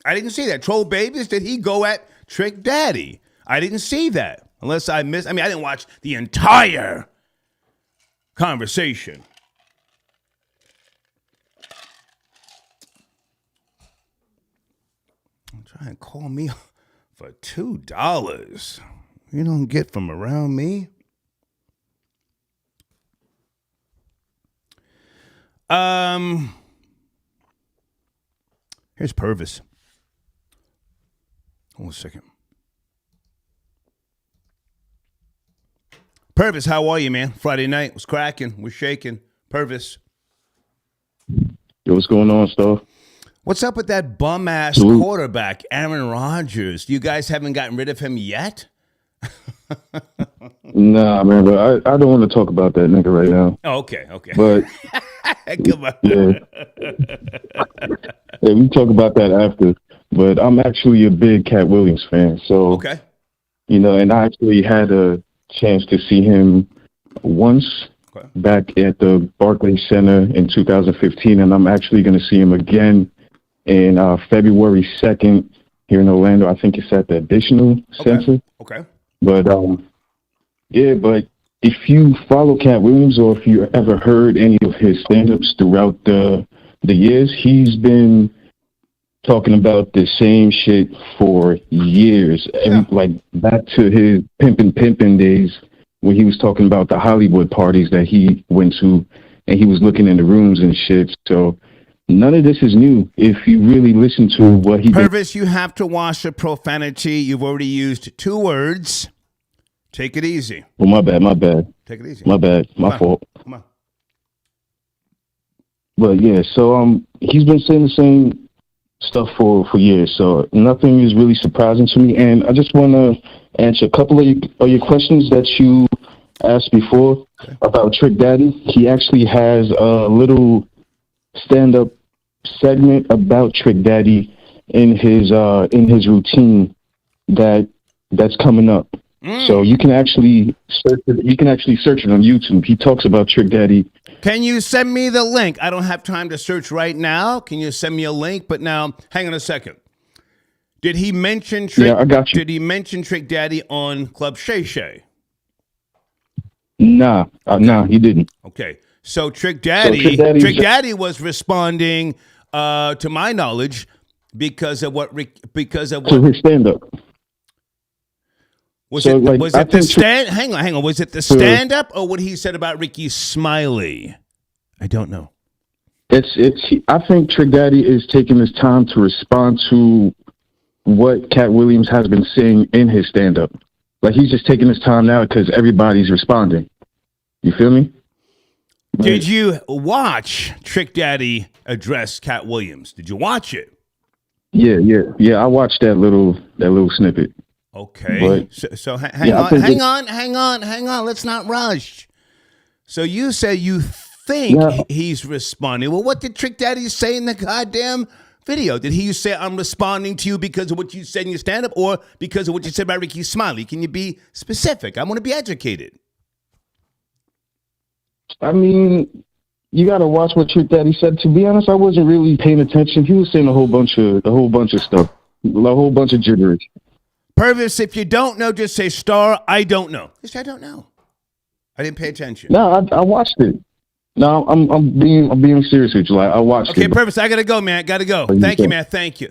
I didn't see that. Troll Babies, did he go at Trick Daddy? I didn't see that. Unless I missed. I mean, I didn't watch the entire conversation. I'm trying to call me for $2. You don't get from around me. Here's Purvis. Hold on a second. Purvis, how are you, man? Friday night was cracking. We're shaking. Purvis. Yo, what's going on, Star? What's up with that bum-ass quarterback, Aaron Rodgers? You guys haven't gotten rid of him yet? Nah, man, but I don't want to talk about that nigga right now. Oh, okay. But come on. Yeah, we talk about that after. But I'm actually a big Katt Williams fan, so okay. You know, and I actually had a chance to see him once back at the Barclays Center in 2015, and I'm actually going to see him again in February 2nd here in Orlando. I think it's at the Additional Center. Okay. But yeah, but if you follow Katt Williams or if you ever heard any of his stand-ups throughout the years, he's been talking about the same shit for years, and like back to his pimpin' days when he was talking about the Hollywood parties that he went to, and he was looking in the rooms and shit. So none of this is new if you really listen to what he Purvis, you have to watch the profanity. You've already used 2 words. Take it easy. Well, my bad. Take it easy. My bad. My fault. Come on. But yeah, so he's been saying the same stuff for years, so nothing is really surprising to me. And I just want to answer a couple of your questions that you asked before about Trick Daddy. He actually has a little stand-up segment about Trick Daddy in his routine that's coming up. So you can actually search it. You can actually search it on YouTube. He talks about Trick Daddy. Can you send me the link? I don't have time to search right now. Can you send me a link? But now, hang on a second. Did he mention Trick? Yeah, I got you. Did he mention Trick Daddy on Club Shay Shay? Nah, he didn't. Okay, so Trick Daddy, So Trick Daddy was responding, to my knowledge, because of what to his stand-up. Was So, it like, was I it the think stand? Hang on. Was it the stand up or what he said about Ricky Smiley? I don't know. I think Trick Daddy is taking his time to respond to what Katt Williams has been saying in his stand-up. Like, he's just taking his time now because everybody's responding. You feel me? Did you watch Trick Daddy address Katt Williams? Did you watch it? Yeah. I watched that little snippet. Okay. So hang on. Let's not rush. So you say you think he's responding. Well, what did Trick Daddy say in the goddamn video? Did he say, I'm responding to you because of what you said in your stand-up or because of what you said about Ricky Smiley? Can you be specific? I want to be educated. I mean, you got to watch what Trick Daddy said. To be honest, I wasn't really paying attention. He was saying a whole bunch of stuff, a whole bunch of gibberish. Purvis, if you don't know, just say Star, I don't know. Just I don't know. I didn't pay attention. No, I watched it. No, I'm being serious with you. Like, I watched it. Okay, Purvis, I gotta go, man. Gotta go. Thank you, man. Thank you.